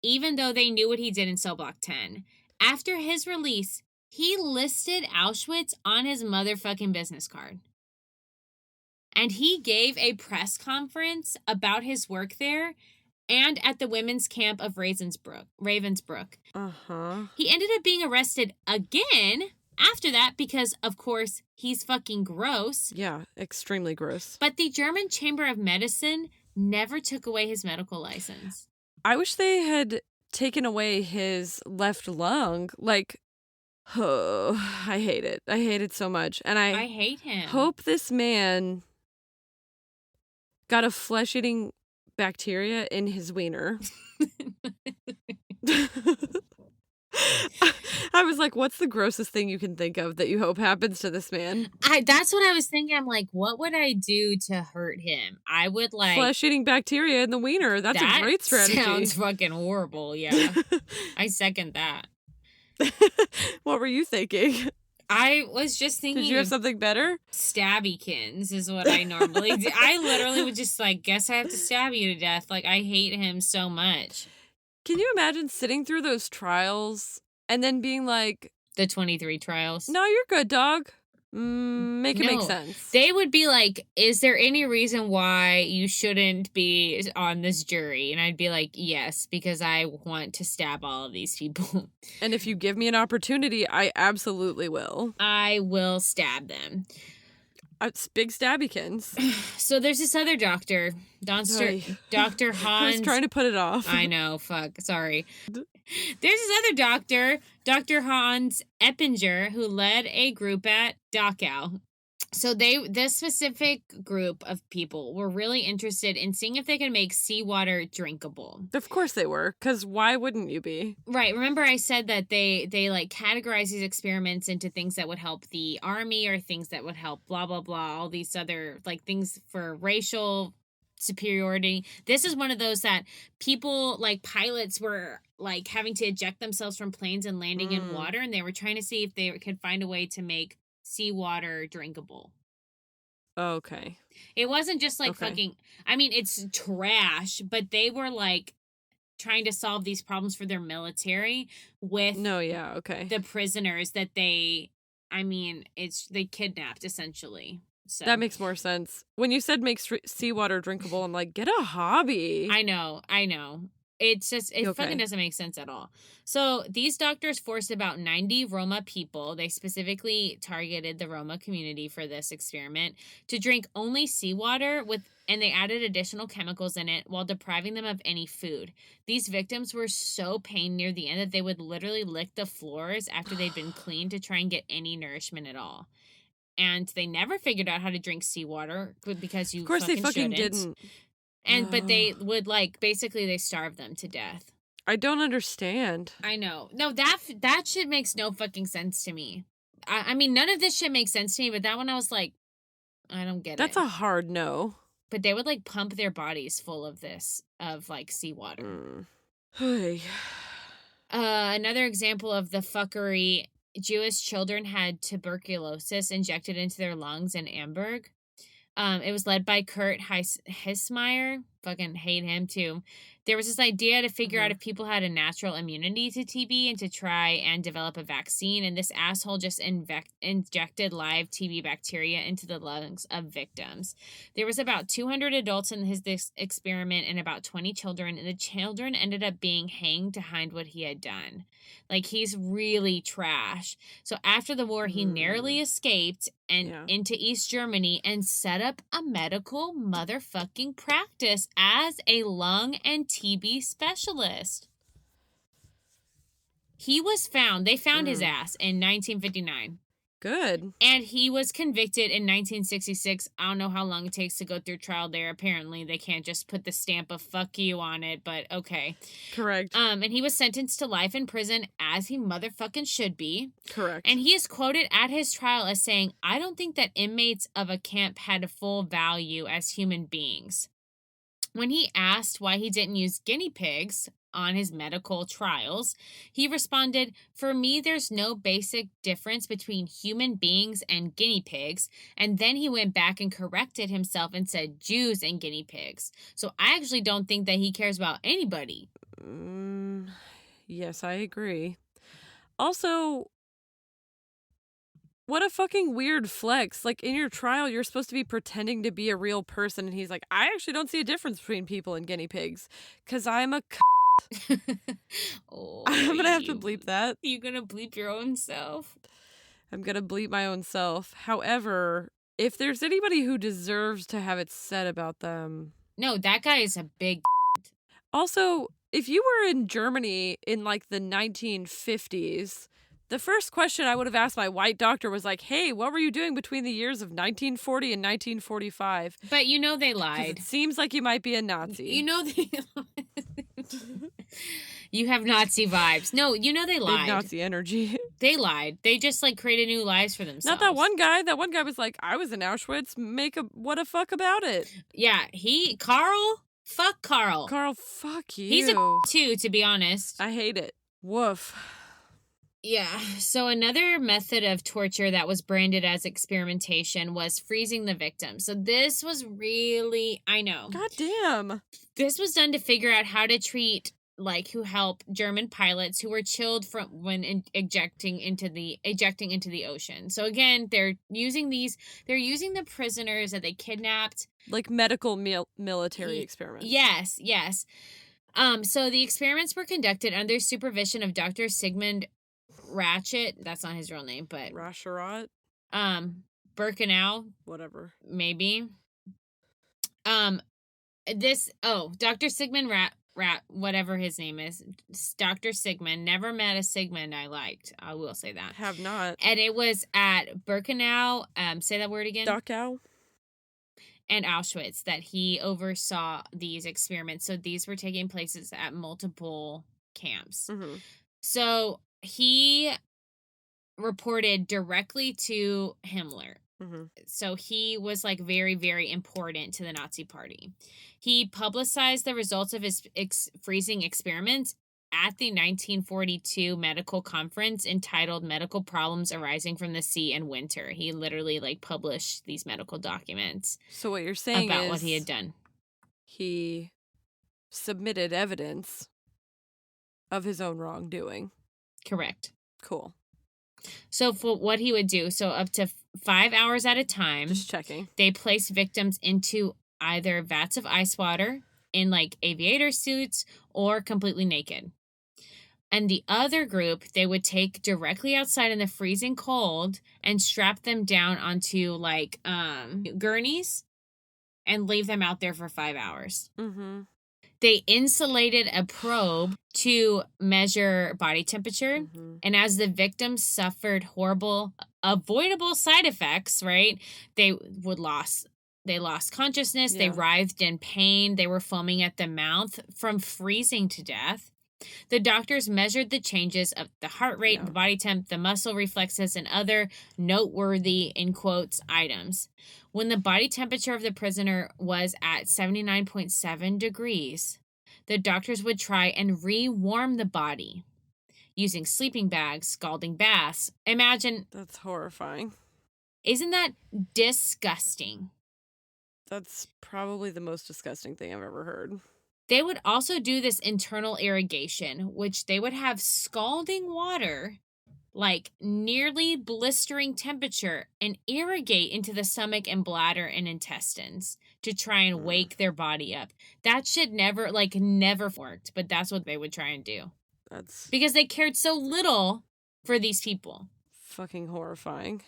Even though they knew what he did in Cell Block 10. After his release, he listed Auschwitz on his motherfucking business card. And he gave a press conference about his work there and at the women's camp of Ravensbrück. He ended up being arrested again after that because, of course, he's fucking gross. Yeah, extremely gross. But the German Chamber of Medicine never took away his medical license. I wish they had taken away his left lung. Like, oh, I hate it. I hate it so much. And I hate him. Hope this man got a flesh-eating bacteria in his wiener. I was like, what's the grossest thing you can think of that you hope happens to this man? That's what I was thinking. I'm like, what would I do to hurt him? I would like flesh-eating bacteria in the wiener. That's a great strategy. Sounds fucking horrible. Yeah. I second that. What were you thinking? I was just thinking. Did you have something better? Stabbykins is what I normally do. I literally would just like, guess I have to stab you to death. Like, I hate him so much. Can you imagine sitting through those trials and then being like... The 23 trials? No, you're good, dog. Make it make sense. They would be like, is there any reason why you shouldn't be on this jury? And I'd be like, yes, because I want to stab all of these people. And if you give me an opportunity, I absolutely will. I will stab them. It's big stabbykins. So there's this other doctor, Dr. Hans. I was trying to put it off. I know, fuck, sorry. There's this other doctor, Dr. Hans Eppinger, who led a group at Dachau. So this specific group of people were really interested in seeing if they could make seawater drinkable. Of course they were, because why wouldn't you be? Right. Remember I said that they like categorize these experiments into things that would help the army or things that would help blah, blah, blah, all these other like things for racial superiority. This is one of those that people like pilots were like having to eject themselves from planes and landing in water, and they were trying to see if they could find a way to make seawater drinkable. Okay. It wasn't just like fucking, I mean, it's trash, but they were like trying to solve these problems for their military with the prisoners that they kidnapped essentially. So that makes more sense. When you said make seawater drinkable, I'm like, get a hobby. I know. It's just, it fucking doesn't make sense at all. So these doctors forced about 90 Roma people, they specifically targeted the Roma community for this experiment, to drink only seawater and they added additional chemicals in it while depriving them of any food. These victims were so pained near the end that they would literally lick the floors after they'd been cleaned to try and get any nourishment at all. And they never figured out how to drink seawater because you fucking didn't. But they would like basically they starved them to death. I don't understand. I know. No, that shit makes no fucking sense to me. I mean, none of this shit makes sense to me, but that one I was like, I don't get it. That's a hard no. But they would like pump their bodies full of this, of like seawater. Another example of the fuckery, Jewish children had tuberculosis injected into their lungs in Hamburg. It was led by Kurt Hissmeyer. Fucking hate him too. There was this idea to figure out if people had a natural immunity to TB and to try and develop a vaccine. And this asshole just injected live TB bacteria into the lungs of victims. There was about 200 adults in this experiment and about 20 children. And the children ended up being hanged to hide what he had done. Like, he's really trash. So after the war, he narrowly escaped into East Germany and set up a medical motherfucking practice as a lung and TB specialist. He was found, they found his ass in 1959. Good. And he was convicted in 1966. I don't know how long it takes to go through trial there. Apparently, they can't just put the stamp of fuck you on it, but okay. Correct. And he was sentenced to life in prison, as he motherfucking should be. Correct. And he is quoted at his trial as saying, "I don't think that inmates of a camp had a full value as human beings." When he asked why he didn't use guinea pigs on his medical trials, he responded, "For me, there's no basic difference between human beings and guinea pigs." And then he went back and corrected himself and said Jews and guinea pigs. So I actually don't think that he cares about anybody. Yes, I agree. Also, what a fucking weird flex. Like, in your trial, you're supposed to be pretending to be a real person. And he's like, I actually don't see a difference between people and guinea pigs. Because I'm a Oh, I'm going to have to bleep that. You gonna bleep your own self? I'm going to bleep my own self. However, if there's anybody who deserves to have it said about them. No, that guy is a big. Also, if you were in Germany in like the 1950s, the first question I would have asked my white doctor was like, hey, what were you doing between the years of 1940 and 1945? But you know they lied. It seems like you might be a Nazi. You know they You have Nazi vibes. No, you know they lied. Big Nazi energy. They lied. They just like created new lives for themselves. Not that one guy. That one guy was like, I was in Auschwitz. What a fuck about it. Yeah, Carl. Fuck Carl. Carl, fuck you. He's a too, to be honest. I hate it. Woof. Yeah. So another method of torture that was branded as experimentation was freezing the victim. So this was really, I know. God damn. This was done to figure out how to treat who help German pilots who were chilled from when ejecting into the ocean. So again, they're using the prisoners that they kidnapped. Like medical military experiments. Yes. So the experiments were conducted under supervision of Dr. Sigmund Ratchet. That's not his real name, but Rasharat? Birkenau. Whatever. Maybe. Dr. Sigmund whatever his name is. Dr. Sigmund. Never met a Sigmund I liked. I will say that. Have not. And it was at Birkenau. Say that word again. Dachau. And Auschwitz that he oversaw these experiments. So these were taking places at multiple camps. Mm-hmm. So he reported directly to Himmler. Mm-hmm. So he was very, very important to the Nazi Party. He publicized the results of his freezing experiments at the 1942 medical conference entitled Medical Problems Arising from the Sea in Winter. He literally published these medical documents. So what you're saying about is what he had done. He submitted evidence of his own wrongdoing. Correct. Cool. So for what he would do, so up to 5 hours at a time. Just checking. They placed victims into either vats of ice water in aviator suits or completely naked. And the other group, they would take directly outside in the freezing cold and strap them down onto gurneys and leave them out there for 5 hours. Mm-hmm. They insulated a probe to measure body temperature. Mm-hmm. And as the victims suffered horrible, avoidable side effects, right? They lost consciousness. Yeah. They writhed in pain. They were foaming at the mouth from freezing to death. The doctors measured the changes of the heart rate, the body temp, the muscle reflexes, and other noteworthy, in quotes, items. When the body temperature of the prisoner was at 79.7 degrees, the doctors would try and re-warm the body using sleeping bags, scalding baths. Imagine. That's horrifying. Isn't that disgusting? That's probably the most disgusting thing I've ever heard. They would also do this internal irrigation, which they would have scalding water, nearly blistering temperature, and irrigate into the stomach and bladder and intestines to try and wake their body up. That shit never worked, but that's what they would try and do. That's because they cared so little for these people. Fucking horrifying.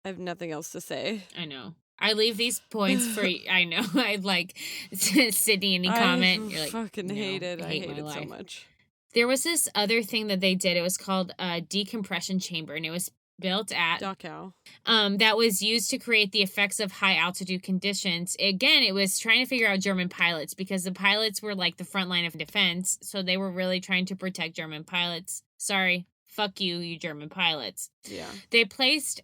I have nothing else to say. I know. I leave these points for I know. I Sydney, any comment? You're fucking hate it. I hate it so much. There was this other thing that they did. It was called a decompression chamber, and it was built at Dachau. that was used to create the effects of high altitude conditions. Again, it was trying to figure out German pilots because the pilots were like the front line of defense. So they were really trying to protect German pilots. Sorry, fuck you, you German pilots. Yeah. They placed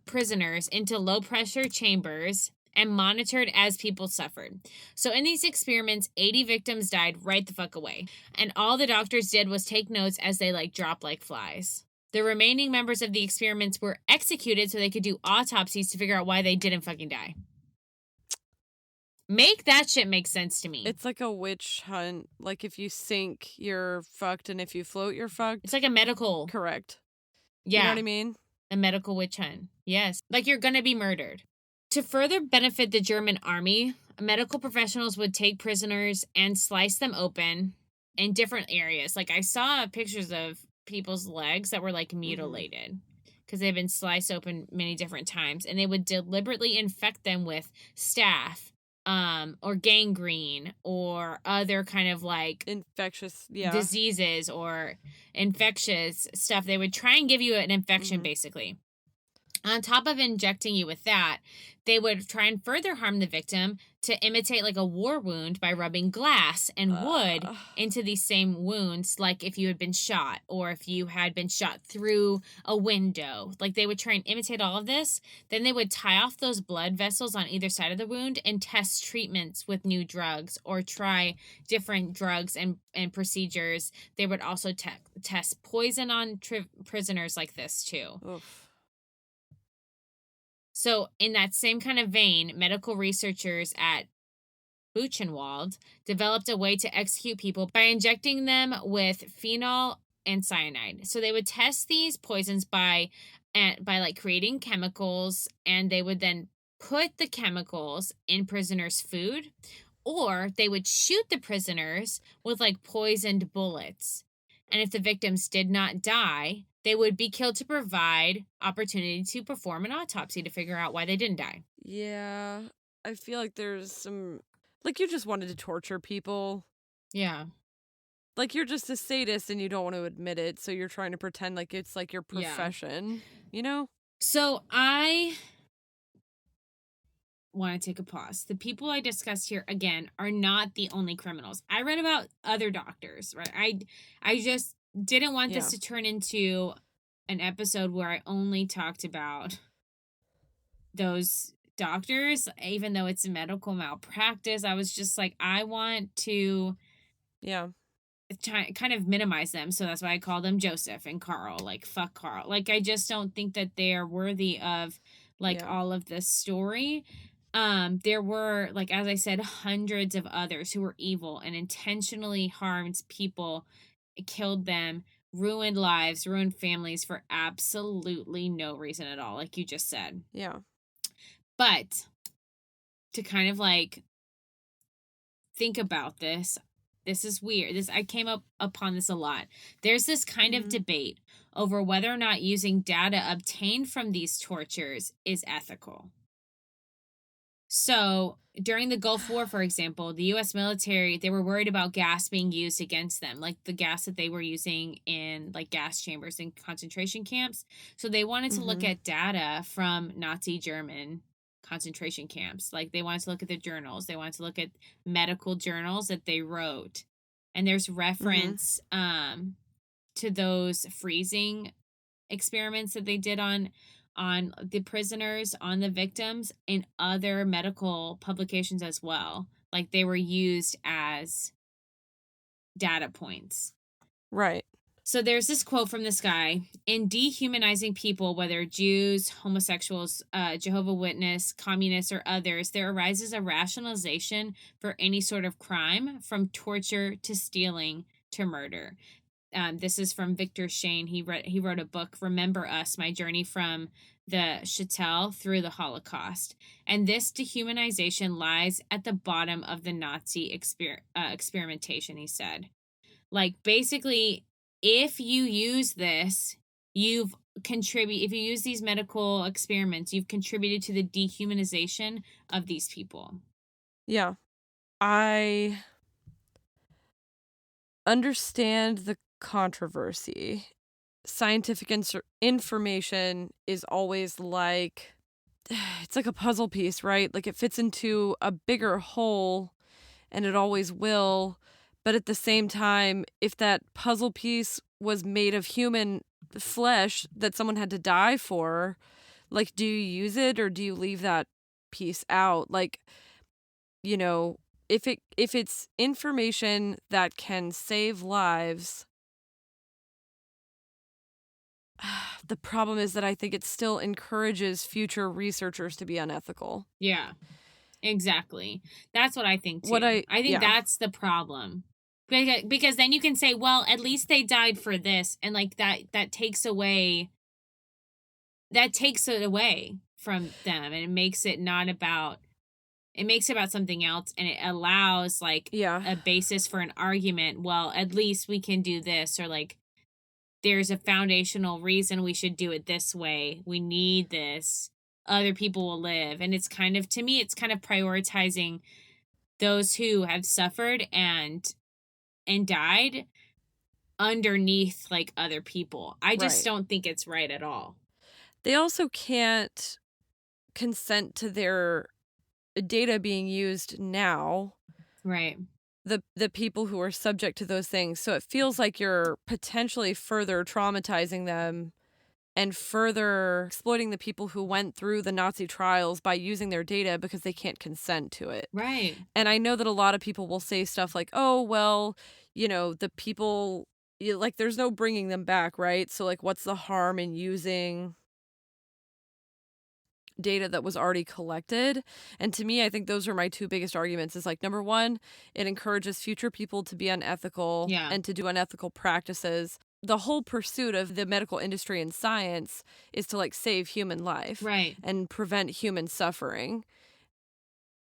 prisoners into low pressure chambers and monitored as people suffered. So in these experiments, 80 victims died right the fuck away. And all the doctors did was take notes as they like drop like flies. The remaining members of the experiments were executed so they could do autopsies to figure out why they didn't fucking die. Make that shit make sense to me. It's like a witch hunt. Like if you sink, you're fucked, and if you float, you're fucked. It's like a medical. Correct. Yeah. You know what I mean? A medical witch hunt. Yes. Like you're gonna be murdered. To further benefit the German army, medical professionals would take prisoners and slice them open in different areas. Like I saw pictures of people's legs that were like mutilated because they've been sliced open many different times, and they would deliberately infect them with staph or gangrene or other kind of like infectious diseases or infectious stuff. They would try and give you an infection basically. On top of injecting you with that, they would try and further harm the victim to imitate like a war wound by rubbing glass and wood into these same wounds, like if you had been shot or if you had been shot through a window. Like they would try and imitate all of this. Then they would tie off those blood vessels on either side of the wound and test treatments with new drugs or try different drugs and procedures. They would also test poison on prisoners like this too. Oof. So, in that same kind of vein, medical researchers at Buchenwald developed a way to execute people by injecting them with phenol and cyanide. So, they would test these poisons by like creating chemicals, and they would then put the chemicals in prisoners' food, or they would shoot the prisoners with like poisoned bullets. And if the victims did not die, they would be killed to provide opportunity to perform an autopsy to figure out why they didn't die. Yeah, I feel like there's some... Like, you just wanted to torture people. Yeah. Like, you're just a sadist and you don't want to admit it, so you're trying to pretend like it's like your profession, you know? So I want to take a pause. The people I discussed here, again, are not the only criminals. I read about other doctors, right? I just didn't want this to turn into an episode where I only talked about those doctors, even though it's a medical malpractice. I was just like, I want to kind of minimize them. So that's why I call them Joseph and Carl. Like, fuck Carl. Like, I just don't think that they are worthy of like all of this story. There were, like, as I said, hundreds of others who were evil and intentionally harmed people, killed them, ruined lives, ruined families for absolutely no reason at all, like you just said. Yeah. But to kind of like think about this is weird. I came upon this a lot. There's this kind of debate over whether or not using data obtained from these tortures is ethical. So during the Gulf War, for example, the U.S. military, they were worried about gas being used against them, like the gas that they were using in like gas chambers in concentration camps. So they wanted to look at data from Nazi German concentration camps. Like they wanted to look at the journals. They wanted to look at medical journals that they wrote. And there's reference to those freezing experiments that they did on the prisoners, on the victims, in other medical publications as well. Like they were used as data points. Right. So there's this quote from this guy: in dehumanizing people, whether Jews, homosexuals, Jehovah's Witness, communists, or others, there arises a rationalization for any sort of crime, from torture to stealing to murder. This is from Victor Shane. He wrote a book, Remember Us, My Journey from the Shtetl Through the Holocaust. And this dehumanization lies at the bottom of the Nazi experimentation, he said. Like, basically, if you use this, if you use these medical experiments, you've contributed to the dehumanization of these people. Yeah. I understand the controversy. scientific information is always like, it's like a puzzle piece, right? Like it fits into a bigger whole, and it always will. But at the same time, if that puzzle piece was made of human flesh that someone had to die for, like, do you use it or do you leave that piece out? Like, you know, if it's information that can save lives, the problem is that I think it still encourages future researchers to be unethical. Yeah, exactly. That's what I think too. I think that's the problem. Because then you can say, well, at least they died for this, and like that takes it away from them, and it makes it about something else, and it allows like a basis for an argument. Well, at least we can do this, or like there's a foundational reason we should do it this way. We need this. Other people will live. And it's kind of, to me, it's kind of prioritizing those who have suffered and died underneath like other people. I just don't think it's right at all. They also can't consent to their data being used now. Right. The people who are subject to those things. So it feels like you're potentially further traumatizing them and further exploiting the people who went through the Nazi trials by using their data because they can't consent to it. Right. And I know that a lot of people will say stuff like, oh, well, the people, like, there's no bringing them back, right? So, like, what's the harm in using data that was already collected? And to me, I think those are my two biggest arguments. Is like, number one, it encourages future people to be unethical and to do unethical practices. The whole pursuit of the medical industry and science is to like save human life and prevent human suffering.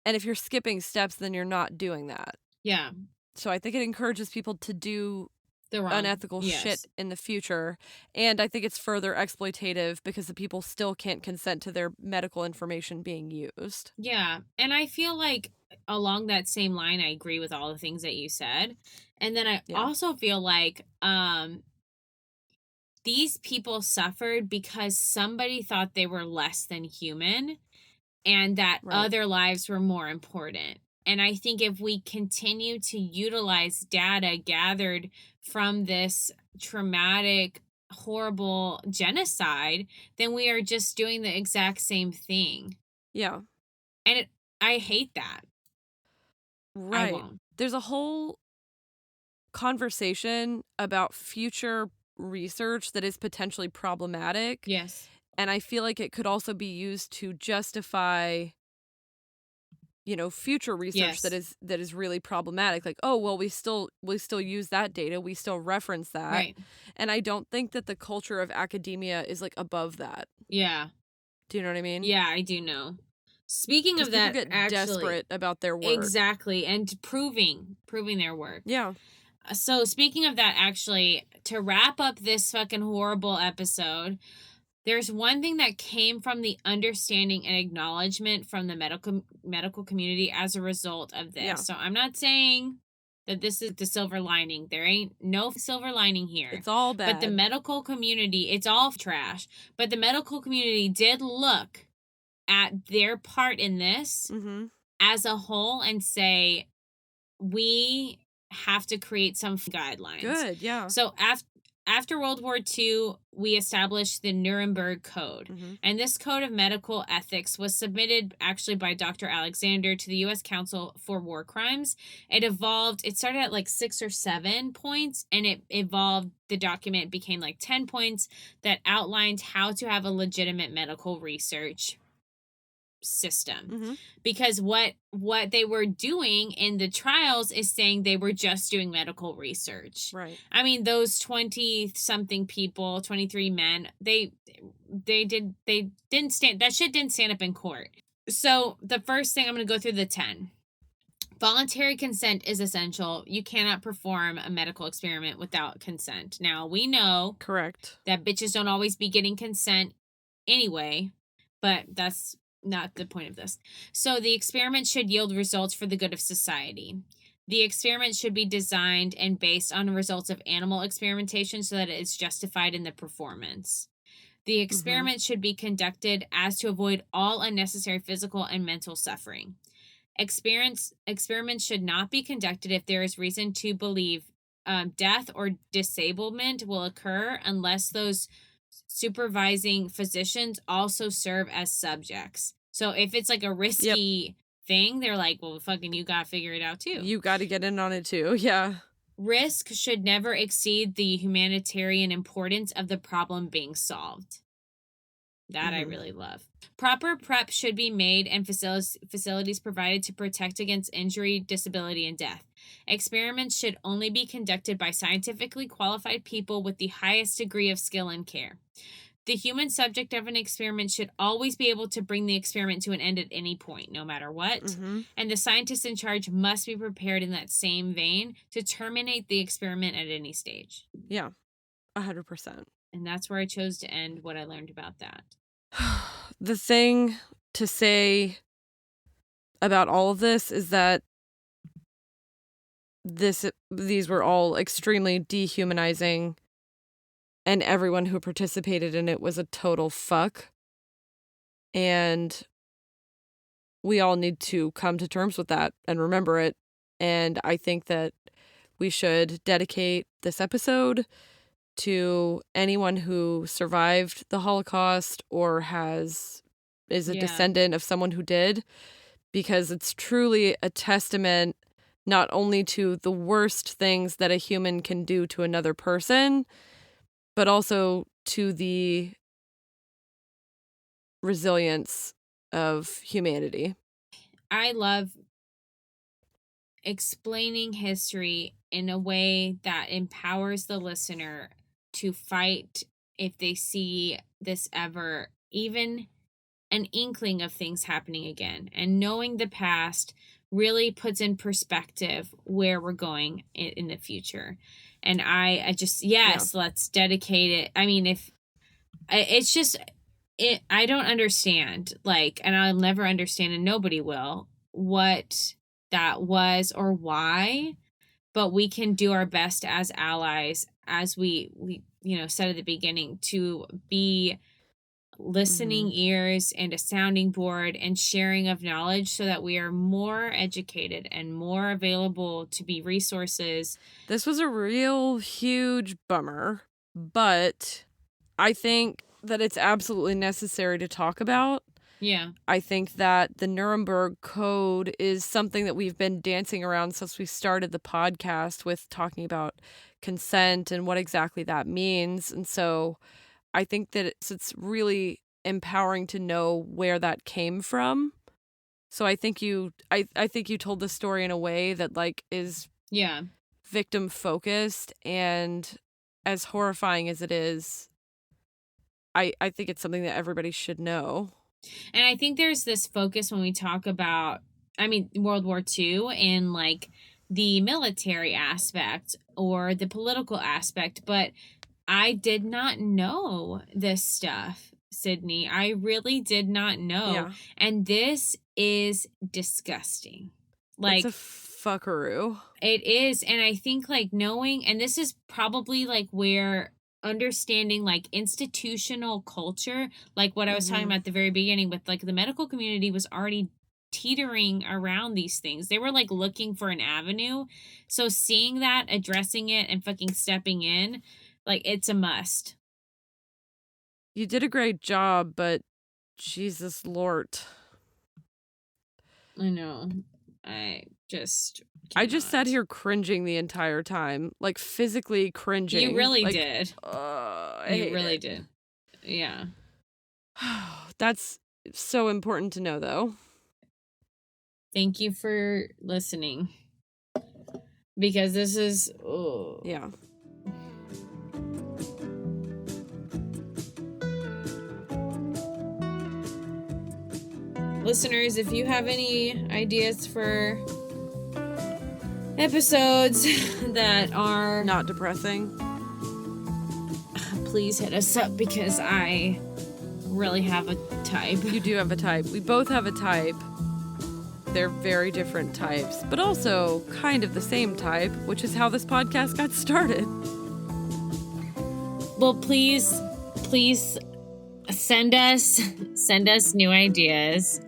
And if you're skipping steps, then you're not doing that. Yeah. So I think it encourages people to do the unethical shit in the future. And I think it's further exploitative because the people still can't consent to their medical information being used. Yeah. And I feel like along that same line, I agree with all the things that you said. And then I also feel like these people suffered because somebody thought they were less than human and that other lives were more important. And I think if we continue to utilize data gathered from this traumatic, horrible genocide, then we are just doing the exact same thing. Yeah. And I hate that. Right. I won't. There's a whole conversation about future research that is potentially problematic. Yes. And I feel like it could also be used to justify future research that is really problematic. Like, oh, well, we still use that data, we still reference that. Right. And I don't think that the culture of academia is like above that. Yeah. Do you know what I mean? Yeah, I do know. Speaking of that, people get desperate about their work. Exactly, and proving their work. Yeah. So speaking of that, actually, to wrap up this fucking horrible episode, there's one thing that came from the understanding and acknowledgement from the medical community as a result of this. Yeah. So I'm not saying that this is the silver lining. There ain't no silver lining here. It's all bad. But the medical community, it's all trash. But the medical community did look at their part in this as a whole and say, we have to create some guidelines. Good, yeah. So after World War II, we established the Nuremberg Code. And this code of medical ethics was submitted actually by Dr. Alexander to the U.S. Council for War Crimes. It started at like 6 or 7 points, and it evolved. The document became like 10 points that outlined how to have a legitimate medical research system. Because what they were doing in the trials is saying they were just doing medical research. Right. I mean, those 20 something people, 23 men, they didn't stand, that shit didn't stand up in court. So the first thing, I'm going to go through the 10. Voluntary consent is essential. You cannot perform a medical experiment without consent. Now, we know correct that bitches don't always be getting consent anyway, but that's not the point of this. So the experiment should yield results for the good of society. The experiment should be designed and based on the results of animal experimentation so that it is justified in the performance. The experiment should be conducted as to avoid all unnecessary physical and mental suffering. Experiments should not be conducted if there is reason to believe death or disablement will occur unless those supervising physicians also serve as subjects. So if it's like a risky thing, they're like, well, fucking you gotta figure it out too. You gotta get in on it too, yeah. Risk should never exceed the humanitarian importance of the problem being solved. That I really love. Proper prep should be made and facilities provided to protect against injury, disability, and death. Experiments should only be conducted by scientifically qualified people with the highest degree of skill and care. The human subject of an experiment should always be able to bring the experiment to an end at any point, no matter what. And the scientists in charge must be prepared in that same vein to terminate the experiment at any stage. Yeah, 100%. And that's where I chose to end what I learned about that. The thing to say about all of this is that these were all extremely dehumanizing, and everyone who participated in it was a total fuck. And we all need to come to terms with that and remember it. And I think that we should dedicate this episode to anyone who survived the Holocaust or is a descendant of someone who did, because it's truly a testament not only to the worst things that a human can do to another person, but also to the resilience of humanity. I love explaining history in a way that empowers the listener to fight if they see this ever, even an inkling of things happening again. And knowing the past really puts in perspective where we're going in the future. And I just, let's dedicate it. I mean, it's just, I don't understand, and I'll never understand, and nobody will, what that was or why, but we can do our best as allies, as we said at the beginning, to be listening ears and a sounding board and sharing of knowledge so that we are more educated and more available to be resources. This was a real huge bummer, but I think that it's absolutely necessary to talk about. Yeah. I think that the Nuremberg Code is something that we've been dancing around since we started the podcast with talking about consent and what exactly that means. And so I think that it's really empowering to know where that came from. So I think you told the story in a way that is victim focused, and as horrifying as it is, I think it's something that everybody should know. And I think there's this focus when we talk about, World War II and the military aspect or the political aspect, but I did not know this stuff, Sydney. I really did not know. Yeah. And this is disgusting. It's a fuckaroo. It is. And I think knowing, and this is probably where understanding institutional culture, what I was talking about at the very beginning with the medical community was already teetering around these things. They were looking for an avenue. So seeing that, addressing it, and fucking stepping in, it's a must. You did a great job, but Jesus Lord. I know. I just sat here cringing the entire time, physically cringing. You really did. You really did. Yeah. That's so important to know, though. Thank you for listening. Because this is... Yeah. Listeners, if you have any ideas for episodes that are not depressing, please hit us up, because I really have a type. You do have a type. We both have a type. they're very different types, but also kind of the same type, which is how this podcast got started. Well, please send us new ideas.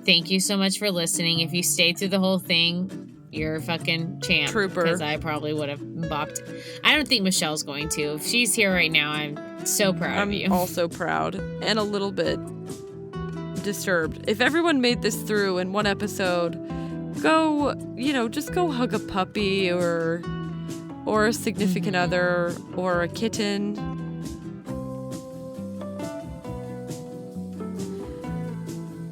Thank you so much for listening. If you stayed through the whole thing, you're a fucking champ. Trooper. Because I probably would have bopped. I don't think Michelle's going to. If she's here right now, I'm so proud of you. I'm also proud and a little bit disturbed. If everyone made this through in one episode, just go hug a puppy or a significant other or a kitten.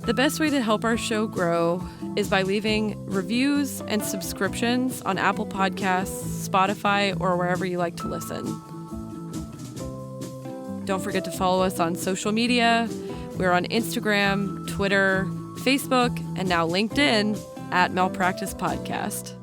The best way to help our show grow is by leaving reviews and subscriptions on Apple Podcasts, Spotify, or wherever you like to listen. Don't forget to follow us on social media. We're on Instagram, Twitter, Facebook, and now LinkedIn @Malpractice Podcast.